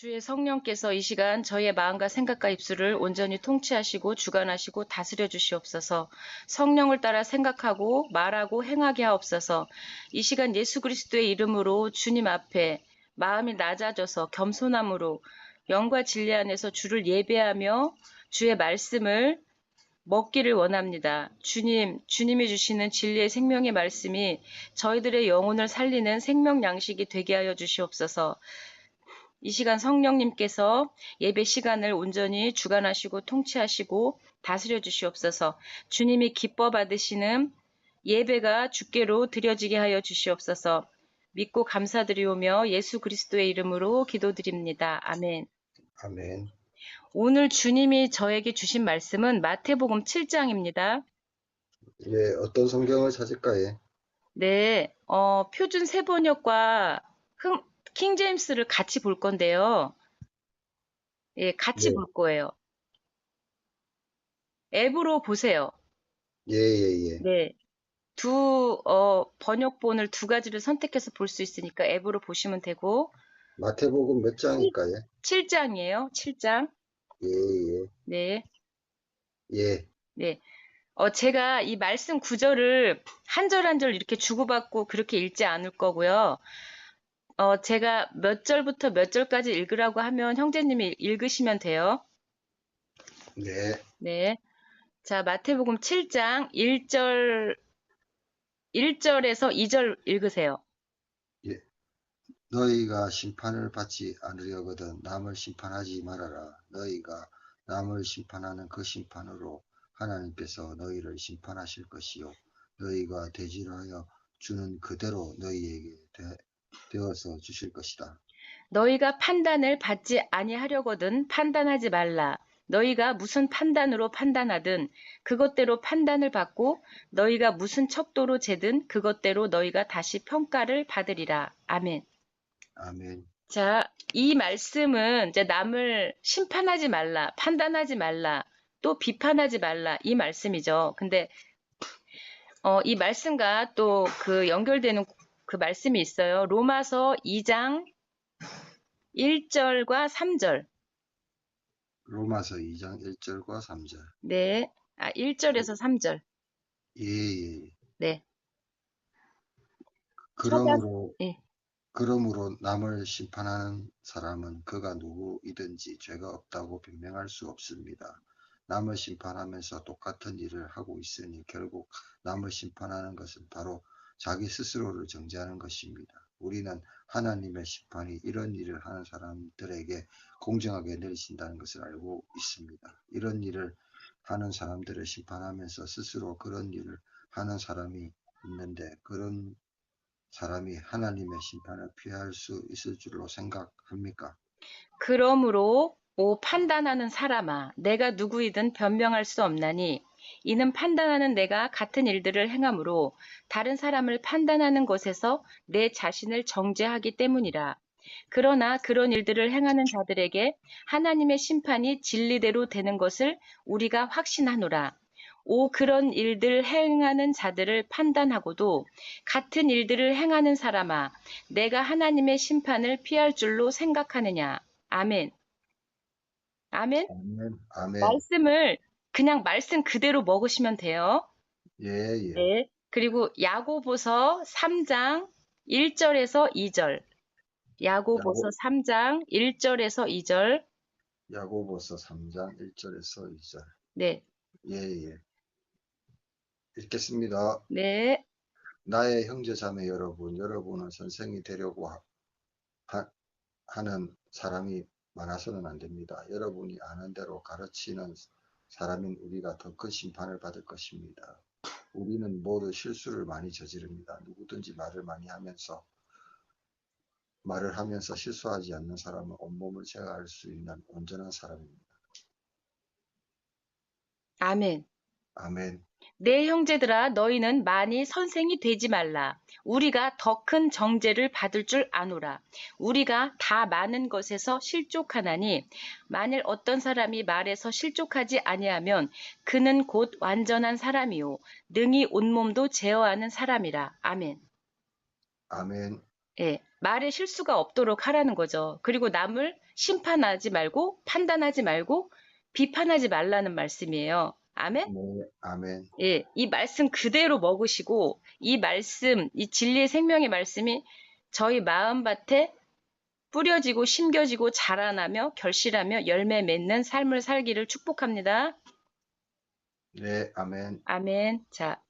주의 성령께서 이 시간 저희의 마음과 생각과 입술을 온전히 통치하시고 주관하시고 다스려 주시옵소서. 성령을 따라 생각하고 말하고 행하게 하옵소서. 이 시간 예수 그리스도의 이름으로 주님 앞에 마음이 낮아져서 겸손함으로 영과 진리 안에서 주를 예배하며 주의 말씀을 먹기를 원합니다. 주님이 주시는 진리의 생명의 말씀이 저희들의 영혼을 살리는 생명 양식이 되게 하여 주시옵소서. 이 시간 성령님께서 예배 시간을 온전히 주관하시고 통치하시고 다스려 주시옵소서. 주님이 기뻐 받으시는 예배가 주께로 드려지게 하여 주시옵소서. 믿고 감사드리오며 예수 그리스도의 이름으로 기도드립니다. 아멘. 아멘. 오늘 주님이 저에게 주신 말씀은 마태복음 7장입니다. 예, 어떤 성경을 찾을까요? 네, 표준 세번역과 킹제임스를 같이 볼 건데요. 예, 같이 네. 볼 거예요. 앱으로 보세요. 예, 예, 예. 네. 번역본을 두 가지를 선택해서 볼 수 있으니까 앱으로 보시면 되고, 마태복음 몇 장일까요? 7장이에요. 7장. 예, 예, 네. 예. 네. 제가 이 말씀 구절을 한 절 한 절 이렇게 주고받고 그렇게 읽지 않을 거고요. 제가 몇 절부터 몇 절까지 읽으라고 하면 형제님이 읽으시면 돼요. 네. 네. 자, 마태복음 7장 1절에서 2절 읽으세요. 예. 너희가 심판을 받지 않으려거든 남을 심판하지 말아라. 너희가 남을 심판하는 그 심판으로 하나님께서 너희를 심판하실 것이요. 너희가 대질하여 주는 그대로 너희에게 되어서 주실 것이다. 너희가 판단을 받지 아니하려거든 판단하지 말라. 너희가 무슨 판단으로 판단하든 그것대로 판단을 받고 너희가 무슨 척도로 재든 그것대로 너희가 다시 평가를 받으리라. 아멘. 아멘. 자, 이 말씀은 이제 남을 심판하지 말라, 판단하지 말라, 또 비판하지 말라 이 말씀이죠. 근데 이 말씀과 또 그 연결되는 그 말씀이 있어요. 로마서 2장 1절과 3절. 로마서 2장 1절과 3절. 네. 1절에서 3절. 예, 예. 네. 그러므로 예. 그러므로 남을 심판하는 사람은 그가 누구이든지 죄가 없다고 변명할 수 없습니다. 남을 심판하면서 똑같은 일을 하고 있으니 결국 남을 심판하는 것은 바로 자기 스스로를 정죄하는 것입니다. 우리는 하나님의 심판이 이런 일을 하는 사람들에게 공정하게 내리신다는 것을 알고 있습니다. 이런 일을 하는 사람들을 심판하면서 스스로 그런 일을 하는 사람이 있는데 그런 사람이 하나님의 심판을 피할 수 있을 줄로 생각합니까? 그러므로 판단하는 사람아 내가 누구이든 변명할 수 없나니 이는 판단하는 내가 같은 일들을 행함으로 다른 사람을 판단하는 것에서 내 자신을 정죄하기 때문이라. 그러나 그런 일들을 행하는 자들에게 하나님의 심판이 진리대로 되는 것을 우리가 확신하노라. 그런 일들 행하는 자들을 판단하고도 같은 일들을 행하는 사람아 내가 하나님의 심판을 피할 줄로 생각하느냐. 아멘. 아멘. 아멘. 아멘. 말씀을 그냥 말씀 그대로 먹으시면 돼요. 예, 예. 네. 그리고 야고보서 3장 1절에서 2절. 야고보서 3장 1절에서 2절. 야고보서 3장 1절에서 2절. 네. 예, 예. 읽겠습니다. 네. 나의 형제 자매 여러분, 여러분은 선생이 되려고 하는 사람이 많아서는 안 됩니다. 여러분이 아는 대로 가르치는 사람인 우리가 더 큰 심판을 받을 것입니다. 우리는 모두 실수를 많이 저지릅니다. 누구든지 말을 하면서 실수하지 않는 사람은 온몸을 제어할 수 있는 온전한 사람입니다. 아멘. 아멘. 내 형제들아 너희는 많이 선생이 되지 말라. 우리가 더 큰 정죄를 받을 줄 아노라. 우리가 다 많은 것에서 실족하나니 만일 어떤 사람이 말에서 실족하지 아니하면 그는 곧 완전한 사람이요 능히 온몸도 제어하는 사람이라. 아멘. 아멘. 예. 말에 실수가 없도록 하라는 거죠. 그리고 남을 심판하지 말고 판단하지 말고 비판하지 말라는 말씀이에요. 아멘? 네, 아멘. 예, 이 말씀 그대로 먹으시고 이 말씀, 이 진리의 생명의 말씀이 저희 마음밭에 뿌려지고 심겨지고 자라나며 결실하며 열매 맺는 삶을 살기를 축복합니다. 네, 아멘. 아멘. 자,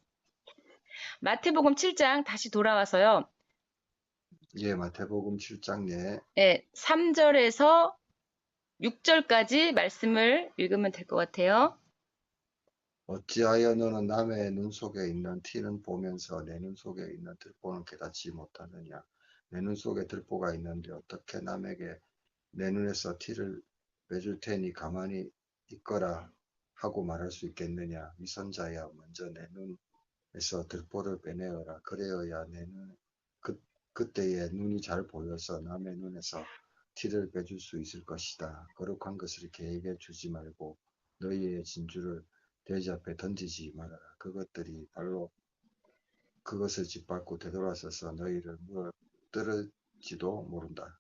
마태복음 7장 다시 돌아와서요. 예, 마태복음 7장 예. 예, 3절에서 6절까지 말씀을 읽으면 될 것 같아요. 어찌하여 너는 남의 눈 속에 있는 티는 보면서 내 눈 속에 있는 들보는 깨닫지 못하느냐? 내 눈 속에 들보가 있는데 어떻게 남에게 내 눈에서 티를 빼줄 테니 가만히 있거라 하고 말할 수 있겠느냐? 위선자야, 먼저 내 눈에서 들보를 빼내어라. 그래야 내 그때에 눈이 잘 보여서 남의 눈에서 티를 빼줄 수 있을 것이다. 거룩한 것을 개에게 주지 말고 너희의 진주를 돼지 앞에 던지지 말아라. 그것들이 발로 그것을 짓밟고 되돌아서서 너희를 물어뜯을지도 모른다.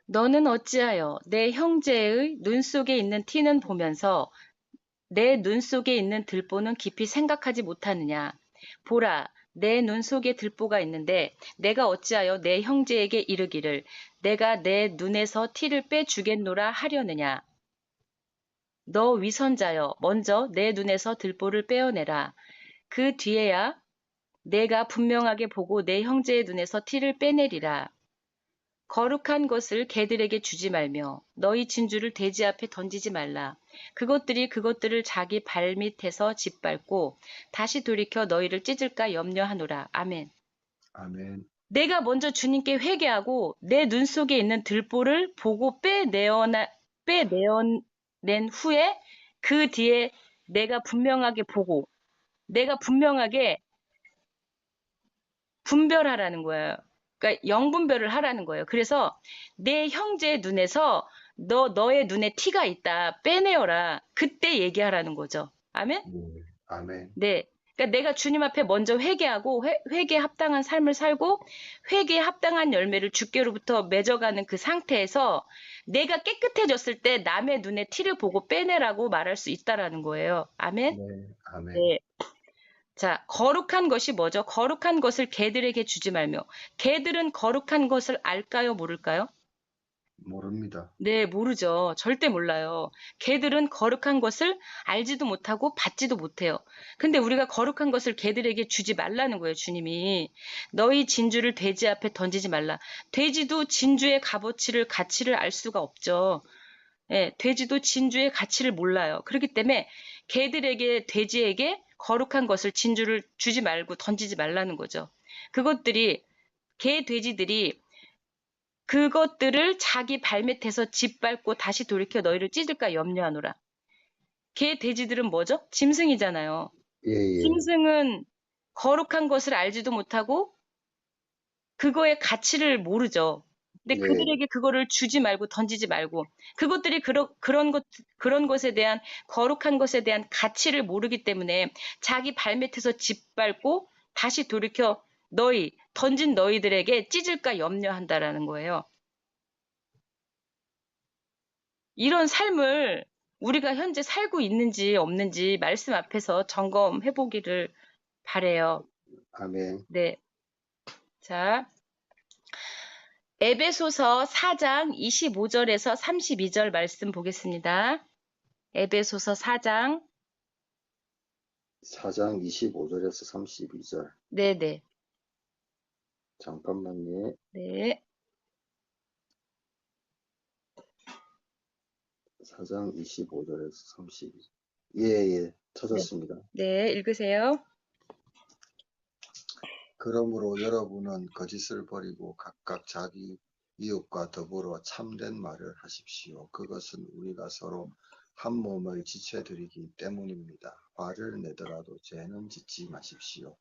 너는 어찌하여 내 형제의 눈 속에 있는 티는 보면서 내 눈 속에 있는 들보는 깊이 생각하지 못하느냐? 보라, 내 눈 속에 들보가 있는데 내가 어찌하여 내 형제에게 이르기를 내가 내 눈에서 티를 빼주겠노라 하려느냐? 너 위선자여, 먼저 내 눈에서 들보를 빼어내라. 그 뒤에야 내가 분명하게 보고 내 형제의 눈에서 티를 빼내리라. 거룩한 것을 개들에게 주지 말며 너희 진주를 돼지 앞에 던지지 말라. 그것들을 자기 발밑에서 짓밟고 다시 돌이켜 너희를 찢을까 염려하노라. 아멘. 아멘. 내가 먼저 주님께 회개하고 내 눈 속에 있는 들보를 보고 빼내어낸 후에 그 뒤에 내가 분명하게 보고 내가 분명하게 분별하라는 거예요. 그러니까 영분별을 하라는 거예요. 그래서 내 형제의 눈에서 너의 눈에 티가 있다. 빼내어라. 그때 얘기하라는 거죠. 아멘? 네, 아멘. 네. 그러니까 내가 주님 앞에 먼저 회개하고 회개에 합당한 삶을 살고 회개에 합당한 열매를 주께로부터 맺어가는 그 상태에서 내가 깨끗해졌을 때 남의 눈에 티를 보고 빼내라고 말할 수 있다라는 거예요. 아멘? 네, 아멘. 네. 자, 거룩한 것이 뭐죠? 거룩한 것을 개들에게 주지 말며. 개들은 거룩한 것을 알까요? 모를까요? 모릅니다. 네, 모르죠. 절대 몰라요. 개들은 거룩한 것을 알지도 못하고 받지도 못해요. 근데 우리가 거룩한 것을 개들에게 주지 말라는 거예요, 주님이. 너희 진주를 돼지 앞에 던지지 말라. 돼지도 진주의 가치를 알 수가 없죠. 예, 돼지도 진주의 가치를 몰라요. 그렇기 때문에 개들에게, 돼지에게 거룩한 것을 진주를 주지 말고 던지지 말라는 거죠. 그것들이, 돼지들이 그것들을 자기 발밑에서 짓밟고 다시 돌이켜 너희를 찢을까 염려하노라. 돼지들은 뭐죠? 짐승이잖아요. 예, 예. 짐승은 거룩한 것을 알지도 못하고 그거의 가치를 모르죠. 근데 예, 그들에게 그거를 주지 말고 던지지 말고 그것들이 그런 것에 대한 거룩한 것에 대한 가치를 모르기 때문에 자기 발밑에서 짓밟고 다시 돌이켜 던진 너희들에게 찢을까 염려한다라는 거예요. 이런 삶을 우리가 현재 살고 있는지 없는지 말씀 앞에서 점검해 보기를 바래요. 아멘. 네. 자, 에베소서 4장 25절에서 32절 말씀 보겠습니다. 에베소서 4장. 4장 25절에서 32절. 네네. 잠깐만요. 네. 4장 25절에서 32절. 예, 예. 네. 찾았습니다. 네, 읽으세요. 그러므로 여러분은 거짓을 버리고 각각 자기 이웃과 더불어 참된 말을 하십시오. 그것은 우리가 서로 한 몸의 지체들이기 때문입니다. 화를 내더라도 죄는 짓지 마십시오.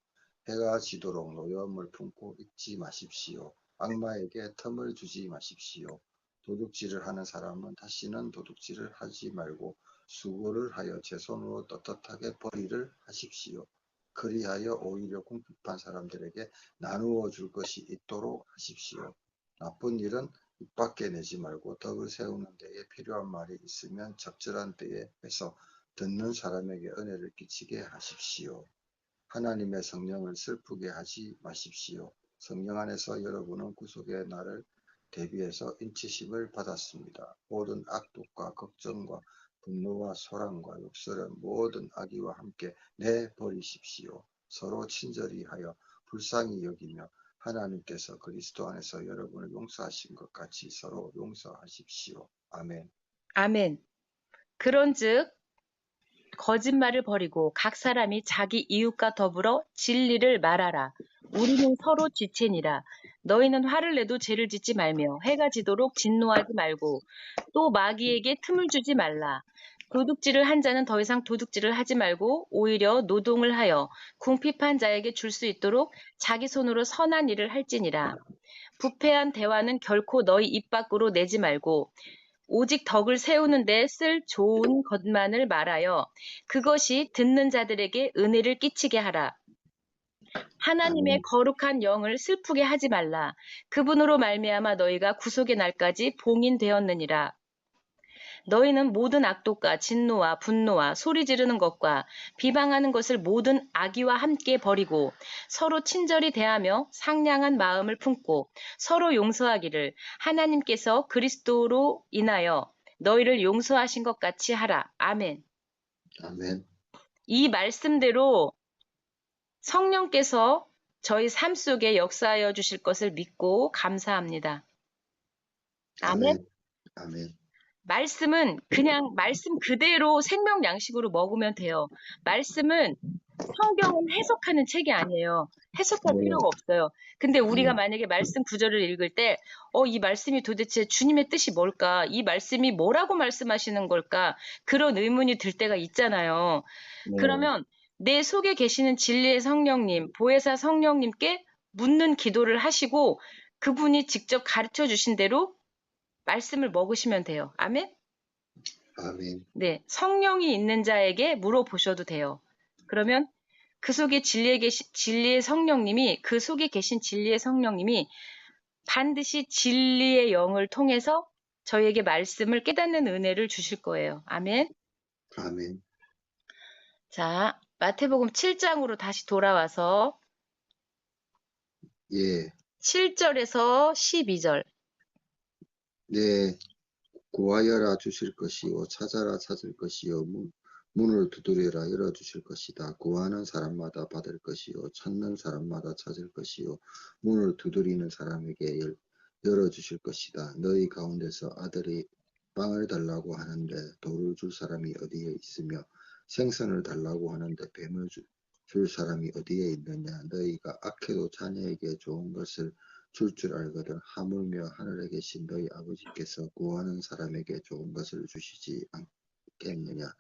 해가 지도록 노여움을 품고 있지 마십시오. 악마에게 틈을 주지 마십시오. 도둑질을 하는 사람은 다시는 도둑질을 하지 말고 수고를 하여 제 손으로 떳떳하게 벌이를 하십시오. 그리하여 오히려 궁핍한 사람들에게 나누어 줄 것이 있도록 하십시오. 나쁜 일은 입 밖에 내지 말고 덕을 세우는 데에 필요한 말이 있으면 적절한 때에 해서 듣는 사람에게 은혜를 끼치게 하십시오. 하나님의 성령을 슬프게 하지 마십시오. 성령 안에서 여러분은 구속의 날을 대비해서 인치심을 받았습니다. 모든 악독과 걱정과 분노와 소란과 욕설은 모든 악의와 함께 내버리십시오. 서로 친절히 하여 불쌍히 여기며 하나님께서 그리스도 안에서 여러분을 용서하신 것 같이 서로 용서하십시오. 아멘. 아멘. 그런즉 거짓말을 버리고 각 사람이 자기 이웃과 더불어 진리를 말하라. 우리는 서로 지체니라. 너희는 화를 내도 죄를 짓지 말며 해가 지도록 진노하지 말고 또 마귀에게 틈을 주지 말라. 도둑질을 한 자는 더 이상 도둑질을 하지 말고 오히려 노동을 하여 궁핍한 자에게 줄 수 있도록 자기 손으로 선한 일을 할지니라. 부패한 대화는 결코 너희 입 밖으로 내지 말고 오직 덕을 세우는 데 쓸 좋은 것만을 말하여 그것이 듣는 자들에게 은혜를 끼치게 하라. 하나님의 아멘. 거룩한 영을 슬프게 하지 말라. 그분으로 말미암아 너희가 구속의 날까지 봉인되었느니라. 너희는 모든 악독과 진노와 분노와 소리 지르는 것과 비방하는 것을 모든 악의와 함께 버리고 서로 친절히 대하며 상냥한 마음을 품고 서로 용서하기를 하나님께서 그리스도로 인하여 너희를 용서하신 것 같이 하라. 아멘. 아멘. 이 말씀대로 성령께서 저희 삶 속에 역사하여 주실 것을 믿고 감사합니다. 아멘. 아멘. 아멘. 말씀은 그냥 말씀 그대로 생명 양식으로 먹으면 돼요. 말씀은 성경은 해석하는 책이 아니에요. 해석할 네. 필요가 없어요. 근데 우리가 네. 만약에 말씀 구절을 읽을 때, 이 말씀이 도대체 주님의 뜻이 뭘까? 이 말씀이 뭐라고 말씀하시는 걸까? 그런 의문이 들 때가 있잖아요. 네. 그러면 내 속에 계시는 진리의 성령님, 보혜사 성령님께 묻는 기도를 하시고 그분이 직접 가르쳐 주신 대로 말씀을 먹으시면 돼요. 아멘? 아멘. 네, 성령이 있는 자에게 물어보셔도 돼요. 그러면 그 속에 진리의 성령님이, 그 속에 계신 진리의 성령님이 반드시 진리의 영을 통해서 저희에게 말씀을 깨닫는 은혜를 주실 거예요. 아멘. 아멘. 자, 마태복음 7장으로 다시 돌아와서 예. 7절에서 12절. 네. 구하여라 주실 것이요 찾아라 찾을 것이요 문을 두드려라 열어주실 것이다. 구하는 사람마다 받을 것이요 찾는 사람마다 찾을 것이요 문을 두드리는 사람에게 열어주실 것이다. 너희 가운데서 아들이 빵을 달라고 하는데 돌을 줄 사람이 어디에 있으며 생선을 달라고 하는데 뱀을 줄 사람이 어디에 있느냐. 너희가 악해도 자녀에게 좋은 것을 줄 알거든 하물며 하늘에 계신 너희 아버지께서 구하는 사람에게 좋은 것을 주시지 않겠느냐.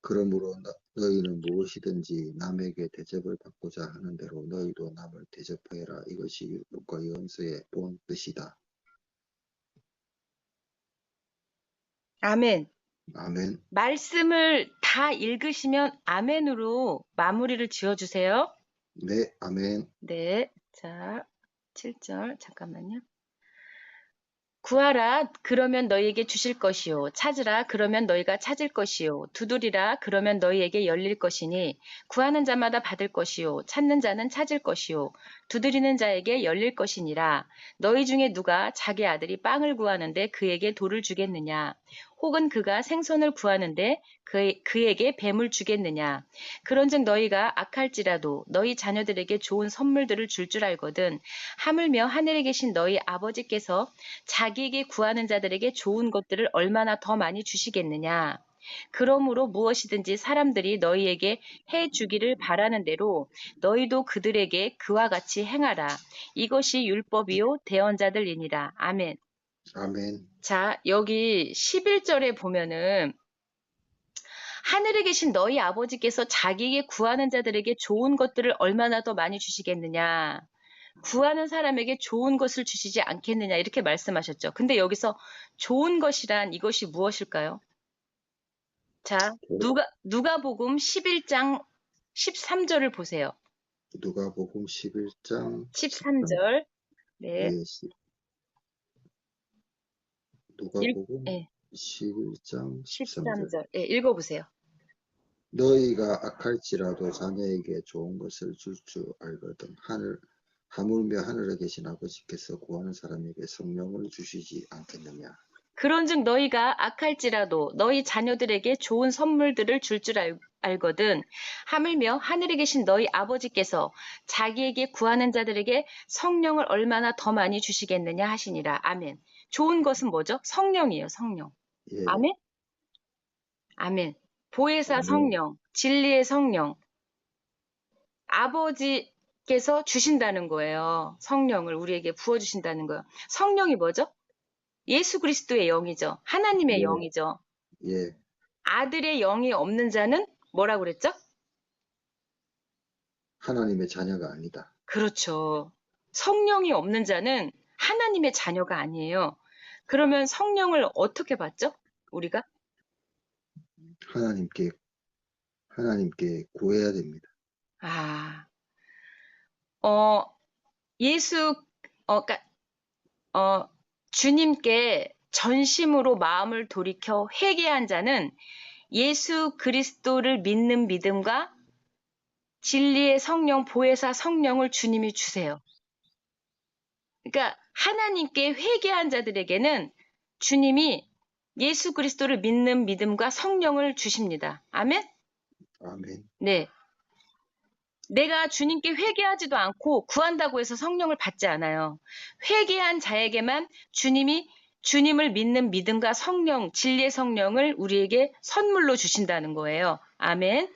그러므로 너희는 무엇이든지 남에게 대접을 받고자 하는 대로 너희도 남을 대접하여라. 이것이 율법과 예언서의 본 뜻이다. 아멘. 아멘. 말씀을 다 읽으시면 아멘으로 마무리를 지어주세요. 네. 아멘. 네. 자, 7절. 잠깐만요. 구하라 그러면 너희에게 주실 것이요 찾으라 그러면 너희가 찾을 것이요 두드리라 그러면 너희에게 열릴 것이니 구하는 자마다 받을 것이요 찾는 자는 찾을 것이요 두드리는 자에게 열릴 것이니라. 너희 중에 누가 자기 아들이 빵을 구하는데 그에게 돌을 주겠느냐 혹은 그가 생선을 구하는데 그에게 뱀을 주겠느냐. 그런즉 너희가 악할지라도 너희 자녀들에게 좋은 선물들을 줄 알거든 하물며 하늘에 계신 너희 아버지께서 자기에게 구하는 자들에게 좋은 것들을 얼마나 더 많이 주시겠느냐. 그러므로 무엇이든지 사람들이 너희에게 해 주기를 바라는 대로 너희도 그들에게 그와 같이 행하라. 이것이 율법이요 대언자들이니라. 아멘. 아멘. 자, 여기 11절에 보면은 하늘에 계신 너희 아버지께서 자기에게 구하는 자들에게 좋은 것들을 얼마나 더 많이 주시겠느냐. 구하는 사람에게 좋은 것을 주시지 않겠느냐 이렇게 말씀하셨죠. 근데 여기서 좋은 것이란 이것이 무엇일까요? 자, 누가복음 11장 13절을 보세요. 누가복음 11장 13절. 네. 예, 누가복음 예, 11장 13절. 13절. 예, 읽어보세요. 너희가 악할지라도 자녀에게 좋은 것을 줄 알거든 하물며 하늘에 계신 아버지께서 구하는 사람에게 성령을 주시지 않겠느냐. 그런즉 너희가 악할지라도 너희 자녀들에게 좋은 선물들을 줄 알거든 하물며 하늘에 계신 너희 아버지께서 자기에게 구하는 자들에게 성령을 얼마나 더 많이 주시겠느냐 하시니라. 아멘. 좋은 것은 뭐죠? 성령이에요. 성령. 예, 아멘. 아멘. 보혜사 아멘, 성령, 진리의 성령, 아버지께서 주신다는 거예요. 성령을 우리에게 부어주신다는 거예요. 성령이 뭐죠? 예수 그리스도의 영이죠. 하나님의 예, 영이죠. 예, 아들의 영이 없는 자는 뭐라고 그랬죠? 하나님의 자녀가 아니다. 그렇죠. 성령이 없는 자는 하나님의 자녀가 아니에요. 그러면 성령을 어떻게 받죠? 우리가? 하나님께, 하나님께 구해야 됩니다. 아, 어, 예수, 그러니까, 주님께 전심으로 마음을 돌이켜 회개한 자는 예수 그리스도를 믿는 믿음과 진리의 성령, 보혜사 성령을 주님이 주세요. 그러니까 하나님께 회개한 자들에게는 주님이 예수 그리스도를 믿는 믿음과 성령을 주십니다. 아멘? 아멘, 네. 내가 주님께 회개하지도 않고 구한다고 해서 성령을 받지 않아요. 회개한 자에게만 주님이 주님을 믿는 믿음과 성령, 진리의 성령을 우리에게 선물로 주신다는 거예요. 아멘.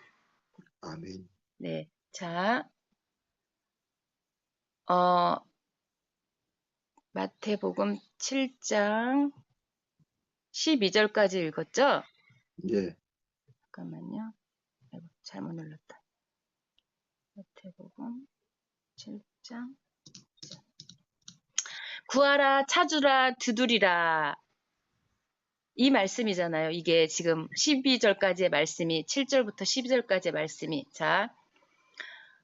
아멘. 네. 자, 어, 마태복음 7장 12절까지 읽었죠? 예, 잠깐만요. 아이고, 잘못 눌렀다. 마태복음 7장. 구하라, 찾으라, 두드리라. 이 말씀이잖아요. 이게 지금 12절까지의 말씀이, 7절부터 12절까지의 말씀이. 자,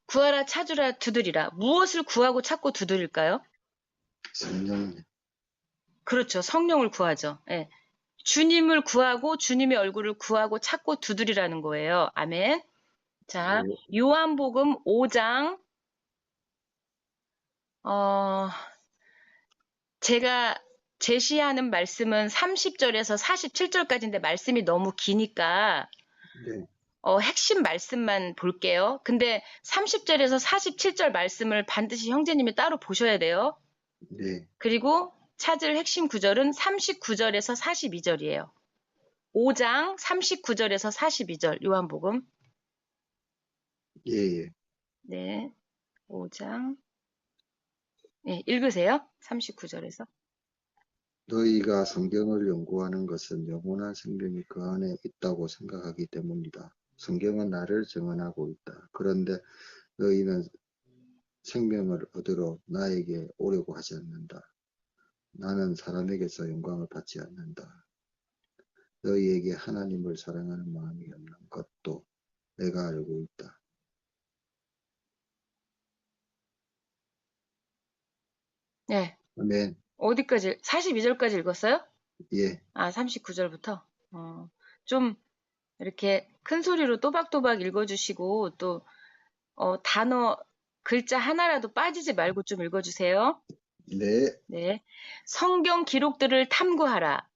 구하라, 찾으라, 두드리라. 무엇을 구하고 찾고 두드릴까요? 성령, 그렇죠. 성령을 구하죠. 예. 주님을 구하고 주님의 얼굴을 구하고 찾고 두드리라는 거예요. 아멘. 자, 예, 요한복음 5장, 제가 제시하는 말씀은 30절에서 47절까지인데 말씀이 너무 기니까 네, 핵심 말씀만 볼게요. 근데 30절에서 47절 말씀을 반드시 형제님이 따로 보셔야 돼요. 네, 그리고 찾을 핵심 구절은 39절에서 42절이에요. 5장 39절에서 42절 요한복음. 예, 예. 네. 5장. 네, 읽으세요. 39절에서. 너희가 성경을 연구하는 것은 영원한 생명이 그 안에 있다고 생각하기 때문이다. 성경은 나를 증언하고 있다. 그런데 너희는 생명을 얻으러 나에게 오려고 하지 않는다. 나는 사람에게서 영광을 받지 않는다. 너희에게 하나님을 사랑하는 마음이 없는 것도 내가 알고 있다. 네. 아멘. 어디까지? 42절까지 읽었어요? 예, 아, 39절부터? 좀 이렇게 큰 소리로 또박또박 읽어주시고 또 단어 글자 하나라도 빠지지 말고 좀 읽어주세요. 네, 네. 성경 기록들을 탐구하라.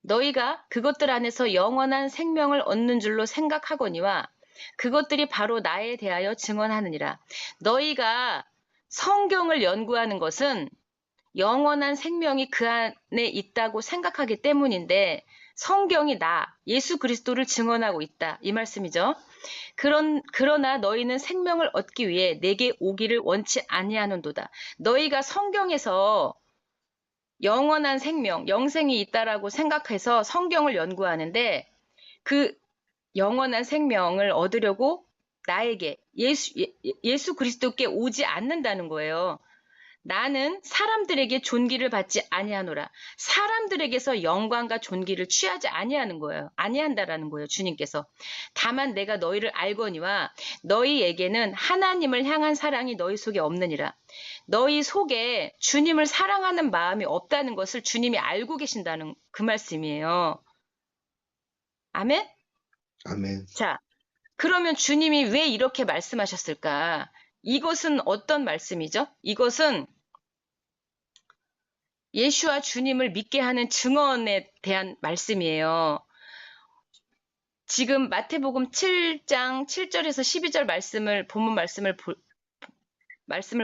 너희가 그것들 안에서 영원한 생명을 얻는 줄로 생각하거니와 그것들이 바로 나에 대하여 증언하느니라. 너희가 성경을 연구하는 것은 영원한 생명이 그 안에 있다고 생각하기 때문인데 성경이 예수 그리스도를 증언하고 있다. 이 말씀이죠. 그러나 너희는 생명을 얻기 위해 내게 오기를 원치 아니하는도다. 너희가 성경에서 영원한 생명, 영생이 있다라고 생각해서 성경을 연구하는데 그 영원한 생명을 얻으려고 나에게 예수 그리스도께 오지 않는다는 거예요. 나는 사람들에게 존귀를 받지 아니하노라. 사람들에게서 영광과 존귀를 취하지 아니하는 거예요. 아니한다라는 거예요. 주님께서. 다만 내가 너희를 알거니와 너희에게는 하나님을 향한 사랑이 너희 속에 없느니라. 너희 속에 주님을 사랑하는 마음이 없다는 것을 주님이 알고 계신다는 그 말씀이에요. 아멘? 아멘. 자, 그러면 주님이 왜 이렇게 말씀하셨을까? 이것은 어떤 말씀이죠? 이것은 예수와 주님을 믿게 하는 증언에 대한 말씀이에요. 지금 마태복음 7장 7절에서 12절 본문 말씀을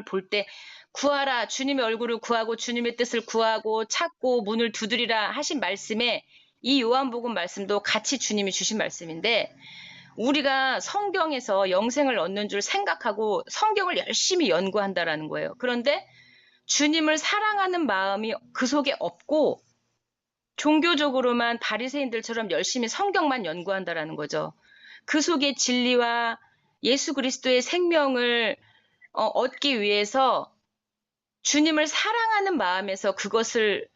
볼 때 구하라, 주님의 얼굴을 구하고 주님의 뜻을 구하고 찾고 문을 두드리라 하신 말씀에 이 요한복음 말씀도 같이 주님이 주신 말씀인데, 우리가 성경에서 영생을 얻는 줄 생각하고 성경을 열심히 연구한다라는 거예요. 그런데 주님을 사랑하는 마음이 그 속에 없고 종교적으로만 바리새인들처럼 열심히 성경만 연구한다라는 거죠. 그 속에 진리와 예수 그리스도의 생명을 얻기 위해서 주님을 사랑하는 마음에서 그것을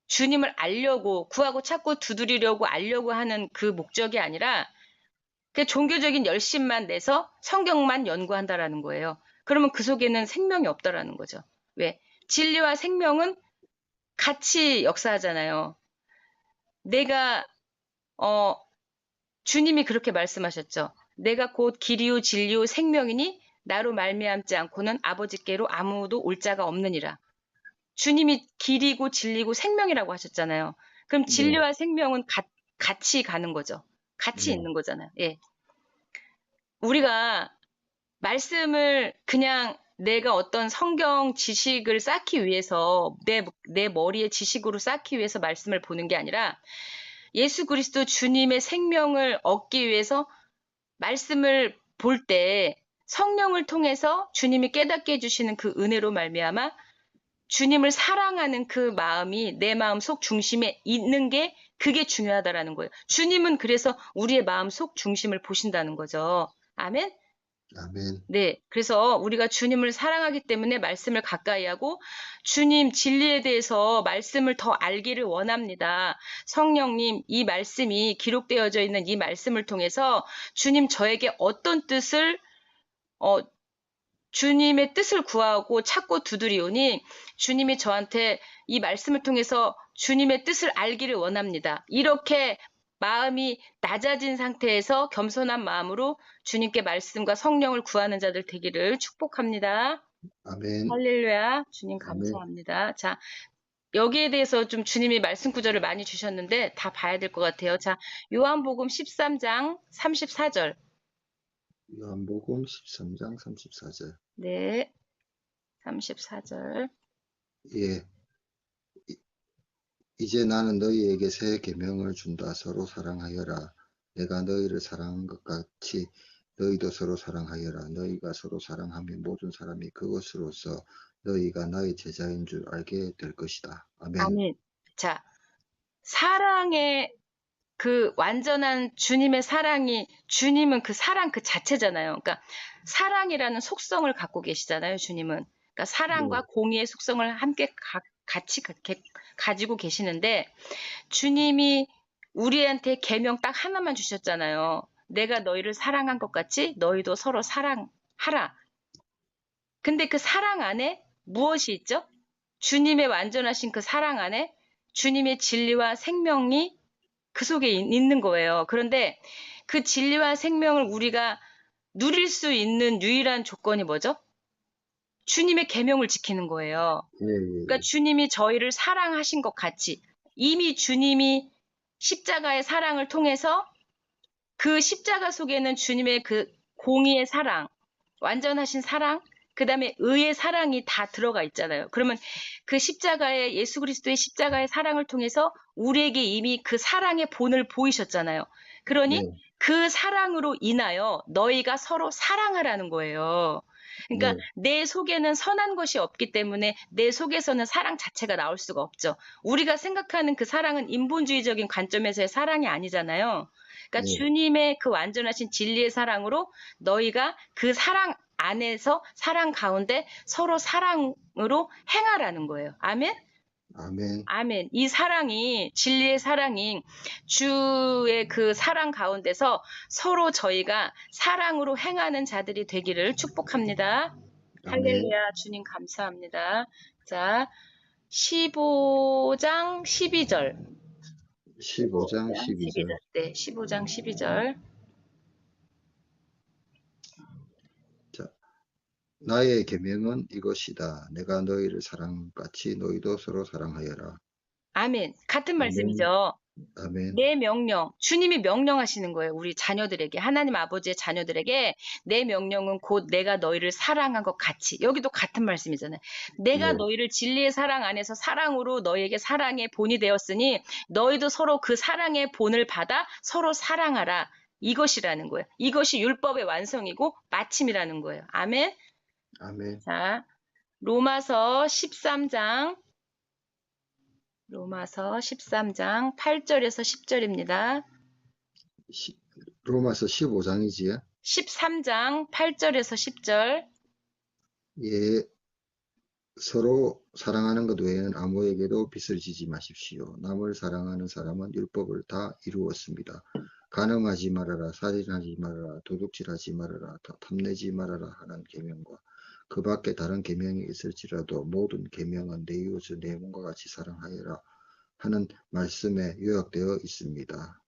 주님을 알려고 구하고 찾고 두드리려고 알려고 하는 그 목적이 아니라 그 종교적인 열심만 내서 성경만 연구한다라는 거예요. 그러면 그 속에는 생명이 없다라는 거죠. 왜? 진리와 생명은 같이 역사하잖아요. 내가 주님이 그렇게 말씀하셨죠. 내가 곧 길이요 진리요 생명이니 나로 말미암지 않고는 아버지께로 아무도 올 자가 없느니라. 주님이 길이고 진리고 생명이라고 하셨잖아요. 그럼 진리와 생명은 같이 가는 거죠. 같이 있는 거잖아요. 예. 우리가 말씀을 그냥 내가 어떤 성경 지식을 쌓기 위해서 내 머리에 지식으로 쌓기 위해서 말씀을 보는 게 아니라 예수 그리스도 주님의 생명을 얻기 위해서 말씀을 볼 때 성령을 통해서 주님이 깨닫게 해주시는 그 은혜로 말미암아 주님을 사랑하는 그 마음이 내 마음 속 중심에 있는 게 그게 중요하다라는 거예요. 주님은 그래서 우리의 마음 속 중심을 보신다는 거죠. 아멘? 아멘. 네. 그래서 우리가 주님을 사랑하기 때문에 말씀을 가까이 하고 주님 진리에 대해서 말씀을 더 알기를 원합니다. 성령님, 이 말씀이 기록되어져 있는 이 말씀을 통해서 주님 저에게 어떤 뜻을 주님의 뜻을 구하고 찾고 두드리오니 주님이 저한테 이 말씀을 통해서 주님의 뜻을 알기를 원합니다. 이렇게 마음이 낮아진 상태에서 겸손한 마음으로 주님께 말씀과 성령을 구하는 자들 되기를 축복합니다. 아멘. 할렐루야. 주님 아멘. 감사합니다. 자, 여기에 대해서 좀 주님이 말씀 구절을 많이 주셨는데 다 봐야 될 것 같아요. 자, 요한복음 13장 34절. 요한복음 13장 34절. 네. 34절. 예. 이제 나는 너희에게 새 계명을 준다. 서로 사랑하여라. 내가 너희를 사랑한 것 같이 너희도 서로 사랑하여라. 너희가 서로 사랑하면 모든 사람이 그것으로서 너희가 나의 제자인 줄 알게 될 것이다. 아멘. 아멘. 자, 사랑의 그 완전한 주님의 사랑이, 주님은 그 사랑 그 자체잖아요. 그러니까 사랑이라는 속성을 갖고 계시잖아요, 주님은. 그러니까 사랑과 공의의 속성을 함께 같이 가지고 계시는데 주님이 우리한테 계명 딱 하나만 주셨잖아요. 내가 너희를 사랑한 것 같이 너희도 서로 사랑하라. 근데 그 사랑 안에 무엇이 있죠? 주님의 완전하신 그 사랑 안에 주님의 진리와 생명이 그 속에 있는 거예요. 그런데 그 진리와 생명을 우리가 누릴 수 있는 유일한 조건이 뭐죠? 주님의 계명을 지키는 거예요. 그러니까 주님이 저희를 사랑하신 것 같이 이미 주님이 십자가의 사랑을 통해서 그 십자가 속에는 주님의 그 공의의 사랑, 완전하신 사랑, 그 다음에 의의 사랑이 다 들어가 있잖아요. 그러면 그 십자가의 예수 그리스도의 십자가의 사랑을 통해서 우리에게 이미 그 사랑의 본을 보이셨잖아요. 그러니 그 사랑으로 인하여 너희가 서로 사랑하라는 거예요. 그러니까 내 속에는 선한 것이 없기 때문에 내 속에서는 사랑 자체가 나올 수가 없죠. 우리가 생각하는 그 사랑은 인본주의적인 관점에서의 사랑이 아니잖아요. 그러니까 주님의 그 완전하신 진리의 사랑으로 너희가 그 사랑 안에서 사랑 가운데 서로 사랑으로 행하라는 거예요. 아멘? 아멘. 아멘. 이 사랑이, 진리의 사랑이 주의 그 사랑 가운데서 서로 저희가 사랑으로 행하는 자들이 되기를 축복합니다. 아멘. 할렐루야. 주님 감사합니다. 자, 15장 12절. 15장 12절. 네, 15장 12절. 자, 나의 계명은 이것이다. 내가 너희를 사랑같이 너희도 서로 사랑하여라. 아멘. 같은 아멘. 말씀이죠. 아멘. 내 명령, 주님이 명령하시는 거예요. 우리 자녀들에게, 하나님 아버지의 자녀들에게 내 명령은 곧 내가 너희를 사랑한 것 같이. 여기도 같은 말씀이잖아요. 내가 네. 너희를 진리의 사랑 안에서 사랑으로 너희에게 사랑의 본이 되었으니 너희도 서로 그 사랑의 본을 받아 서로 사랑하라. 이것이라는 거예요. 이것이 율법의 완성이고 마침이라는 거예요. 아멘. 아멘. 자, 로마서 13장 8절에서 10절입니다. 로마서 15장이지요? 13장 8절에서 10절. 예, 서로 사랑하는 것 외에는 아무에게도 빚을 지지 마십시오. 남을 사랑하는 사람은 율법을 다 이루었습니다. 간음하지 말아라, 살인하지 말아라, 도둑질하지 말아라, 탐내지 말아라 하는 계명과 그 밖에 다른 계명이 있을지라도 모든 계명은 내 이웃을 내 몸과 같이 사랑하여라 하는 말씀에 요약되어 있습니다.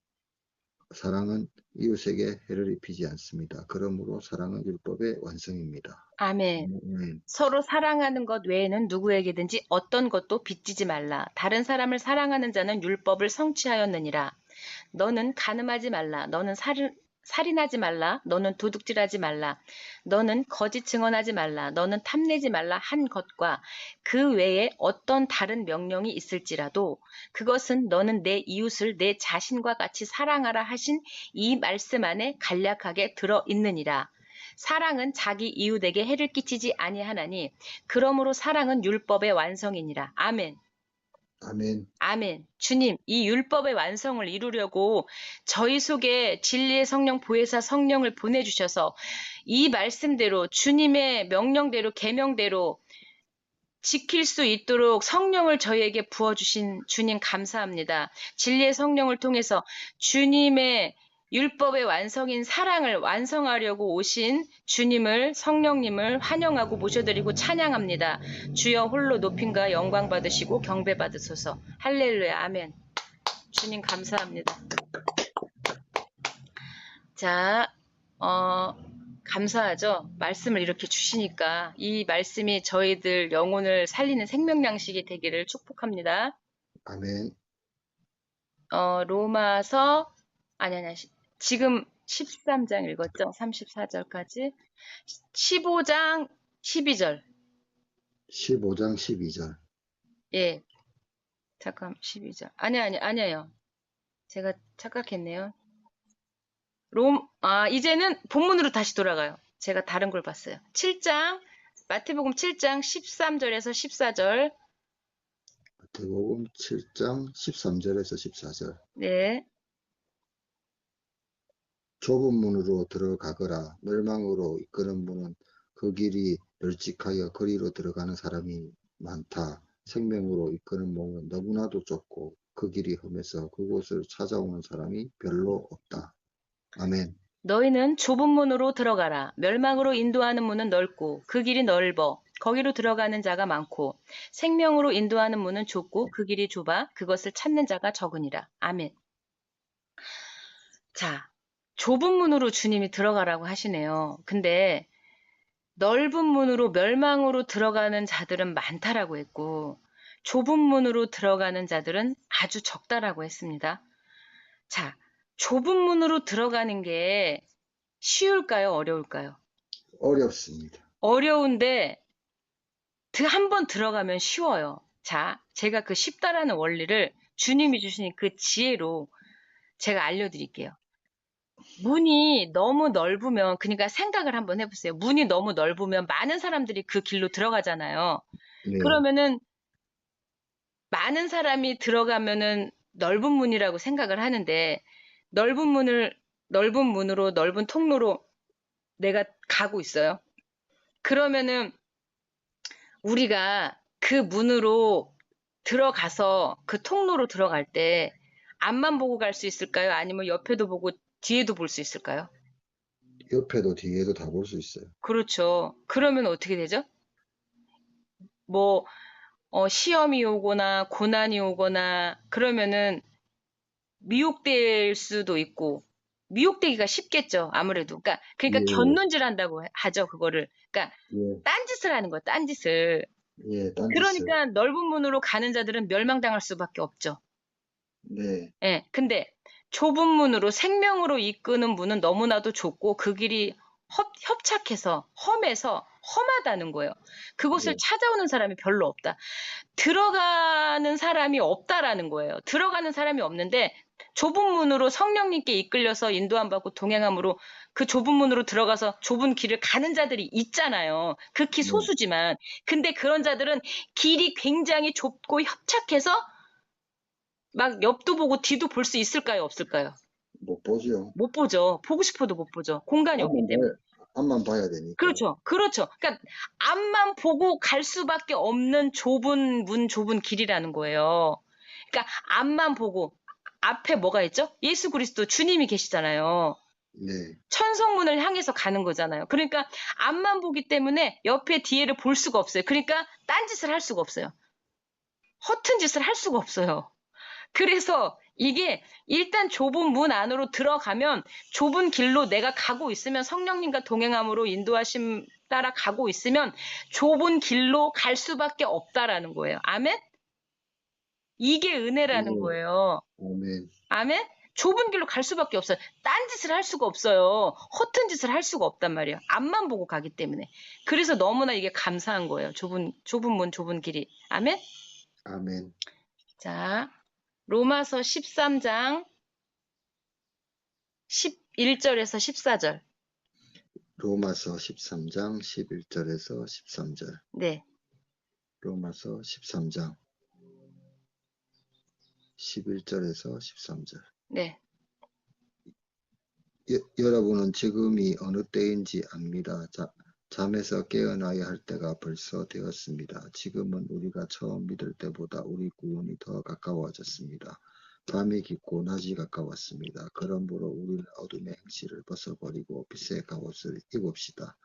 사랑은 이웃에게 해를 입히지 않습니다. 그러므로 사랑은 율법의 완성입니다. 아멘. 서로 사랑하는 것 외에는 누구에게든지 어떤 것도 빚지지 말라. 다른 사람을 사랑하는 자는 율법을 성취하였느니라. 너는 간음하지 말라. 너는 살인하지 말라. 너는 도둑질하지 말라. 너는 거짓 증언하지 말라. 너는 탐내지 말라 한 것과 그 외에 어떤 다른 명령이 있을지라도 그것은 너는 내 이웃을 내 자신과 같이 사랑하라 하신 이 말씀 안에 간략하게 들어 있느니라. 사랑은 자기 이웃에게 해를 끼치지 아니하나니 그러므로 사랑은 율법의 완성이니라. 아멘. 아멘. 아멘. 주님, 이 율법의 완성을 이루려고 저희 속에 진리의 성령 보혜사 성령을 보내주셔서 이 말씀대로 주님의 명령대로 계명대로 지킬 수 있도록 성령을 저희에게 부어주신 주님 감사합니다. 진리의 성령을 통해서 주님의 율법의 완성인 사랑을 완성하려고 오신 주님을, 성령님을 환영하고 모셔드리고 찬양합니다. 주여 홀로 높임과 영광 받으시고 경배 받으소서. 할렐루야. 아멘. 주님 감사합니다. 자, 감사하죠. 말씀을 이렇게 주시니까 이 말씀이 저희들 영혼을 살리는 생명 양식이 되기를 축복합니다. 아멘. 로마서 아니 지금 13장 읽었죠? 34절까지. 15장 12절. 15장 12절. 예. 잠깐 12절. 아니에요. 제가 착각했네요. 이제는 본문으로 다시 돌아가요. 제가 다른 걸 봤어요. 7장, 마태복음 7장 13절에서 14절. 마태복음 7장 13절에서 14절. 네. 좁은 문으로 들어가거라. 멸망으로 이끄는 문은 그 길이 널찍하여 거리로 들어가는 사람이 많다. 생명으로 이끄는 문은 너무나도 좁고 그 길이 험해서 그곳을 찾아오는 사람이 별로 없다. 아멘. 너희는 좁은 문으로 들어가라. 멸망으로 인도하는 문은 넓고 그 길이 넓어 거기로 들어가는 자가 많고 생명으로 인도하는 문은 좁고 그 길이 좁아 그것을 찾는 자가 적으니라. 아멘. 자, 좁은 문으로 주님이 들어가라고 하시네요. 근데 넓은 문으로 멸망으로 들어가는 자들은 많다라고 했고 좁은 문으로 들어가는 자들은 아주 적다라고 했습니다. 자, 좁은 문으로 들어가는 게 쉬울까요? 어려울까요? 어렵습니다. 어려운데 한 번 들어가면 쉬워요. 자, 제가 그 쉽다라는 원리를 주님이 주신 그 지혜로 제가 알려드릴게요. 문이 너무 넓으면, 그러니까 생각을 한번 해보세요. 문이 너무 넓으면 많은 사람들이 그 길로 들어가잖아요. 네. 그러면은 많은 사람이 들어가면은 넓은 문이라고 생각을 하는데 넓은 문으로 넓은 통로로 내가 가고 있어요. 그러면은 우리가 그 문으로 들어가서 그 통로로 들어갈 때 앞만 보고 갈 수 있을까요? 아니면 옆에도 보고 뒤에도 볼 수 있을까요? 옆에도 뒤에도 다 볼 수 있어요. 그렇죠. 그러면 어떻게 되죠? 뭐, 시험이 오거나 고난이 오거나 그러면은 미혹될 수도 있고, 미혹되기가 쉽겠죠, 아무래도. 그러니까 예, 곁눈질 한다고 하죠, 그거를. 그러니까 예, 딴짓을 하는 거야, 딴짓을. 예, 딴짓을. 그러니까 넓은 문으로 가는 자들은 멸망당할 수밖에 없죠. 네, 예. 근데 좁은 문으로 생명으로 이끄는 문은 너무나도 좁고 그 길이 협착해서 험해서 험하다는 거예요. 그곳을 예, 찾아오는 사람이 별로 없다. 들어가는 사람이 없다라는 거예요. 들어가는 사람이 없는데 좁은 문으로 성령님께 이끌려서 인도함 받고 동행함으로 그 좁은 문으로 들어가서 좁은 길을 가는 자들이 있잖아요. 극히 네. 소수지만. 근데 그런 자들은 길이 굉장히 좁고 협착해서 막 옆도 보고 뒤도 볼 수 있을까요? 없을까요? 못 보죠. 못 보죠. 보고 싶어도 못 보죠. 공간이 없기 앞만 때문에. 봐야, 앞만 봐야 되니까. 그렇죠. 그렇죠. 그러니까 앞만 보고 갈 수밖에 없는 좁은 문, 좁은 길이라는 거예요. 그러니까 앞만 보고 앞에 뭐가 있죠? 예수 그리스도 주님이 계시잖아요. 네, 천성문을 향해서 가는 거잖아요. 그러니까 앞만 보기 때문에 옆에 뒤에를 볼 수가 없어요. 그러니까 딴짓을 할 수가 없어요. 허튼 짓을 할 수가 없어요. 그래서 이게 일단 좁은 문 안으로 들어가면 좁은 길로 내가 가고 있으면 성령님과 동행함으로 인도하심 따라 가고 있으면 좁은 길로 갈 수밖에 없다라는 거예요. 아멘? 이게 은혜라는 예, 거예요. 아멘, 아멘? 좁은 길로 갈 수밖에 없어요. 딴짓을 할 수가 없어요. 허튼 짓을 할 수가 없단 말이에요. 앞만 보고 가기 때문에. 그래서 너무나 이게 감사한 거예요. 좁은 문, 좁은 길이. 아멘? 아멘. 자, 로마서 13장 11절에서 14절. 로마서 13장 11절에서 13절. 네, 로마서 13장 11절에서 13절. 네. 여러분은 지금이 어느 때인지 압니다. 잠에서 깨어나야 할 때가 벌써 되었습니다. 지금은 우리가 처음 믿을 때보다 우리 구원이 더 가까워졌습니다. 밤이 깊고 낮이 가까웠습니다. 그러므로 우리는 어둠의 행실을 벗어버리고 빛의 갑옷을 입읍시다.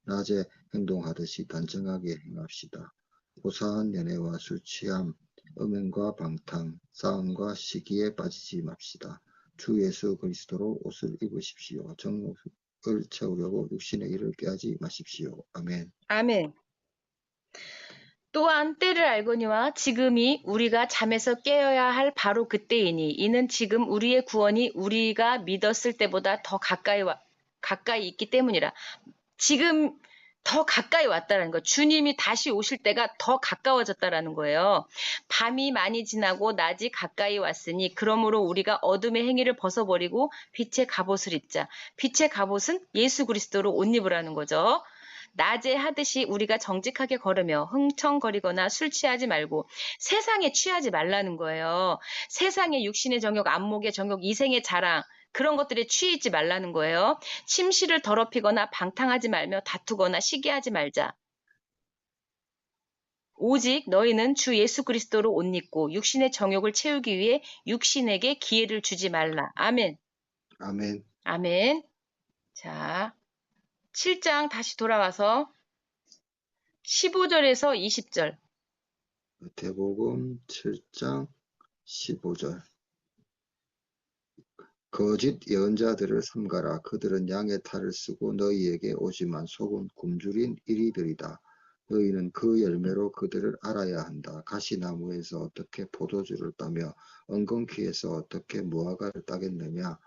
낮에 행동하듯이 단정하게 행합시다. 고사한 연애와 술취함, 음행과 방탕, 싸움과 시기에 빠지지 맙시다. 주 예수 그리스도로 옷을 입으십시오. 정욕을 채우려고 육신의 일을 꾀하지 마십시오. 아멘. 아멘. 또한 때를 알거니와 지금이 우리가 잠에서 깨어야 할 바로 그때이니 이는 지금 우리의 구원이 우리가 믿었을 때보다 더 가까이 있기 때문이라. 지금 더 가까이 왔다는 거. 주님이 다시 오실 때가 더 가까워졌다라는 거예요. 밤이 많이 지나고 낮이 가까이 왔으니 그러므로 우리가 어둠의 행위를 벗어버리고 빛의 갑옷을 입자. 빛의 갑옷은 예수 그리스도로 옷 입으라는 거죠. 낮에 하듯이 우리가 정직하게 걸으며 흥청거리거나 술 취하지 말고 세상에 취하지 말라는 거예요. 세상의 육신의 정욕, 안목의 정욕, 이생의 자랑 그런 것들에 취하지 말라는 거예요. 침실을 더럽히거나 방탕하지 말며 다투거나 시기하지 말자. 오직 너희는 주 예수 그리스도로 옷 입고 육신의 정욕을 채우기 위해 육신에게 기회를 주지 말라. 아멘. 아멘. 아멘. 자, 7장 다시 돌아와서 15절에서 20절. 마태복음 7장 15절. 거짓 예언자들을 삼가라. 그들은 양의 탈을 쓰고 너희에게 오지만 속은 굶주린 이리들이다. 너희는 그 열매로 그들을 알아야 한다. 가시나무에서 어떻게 포도주를 따며 엉겅퀴에서 어떻게 무화과를 따겠느냐.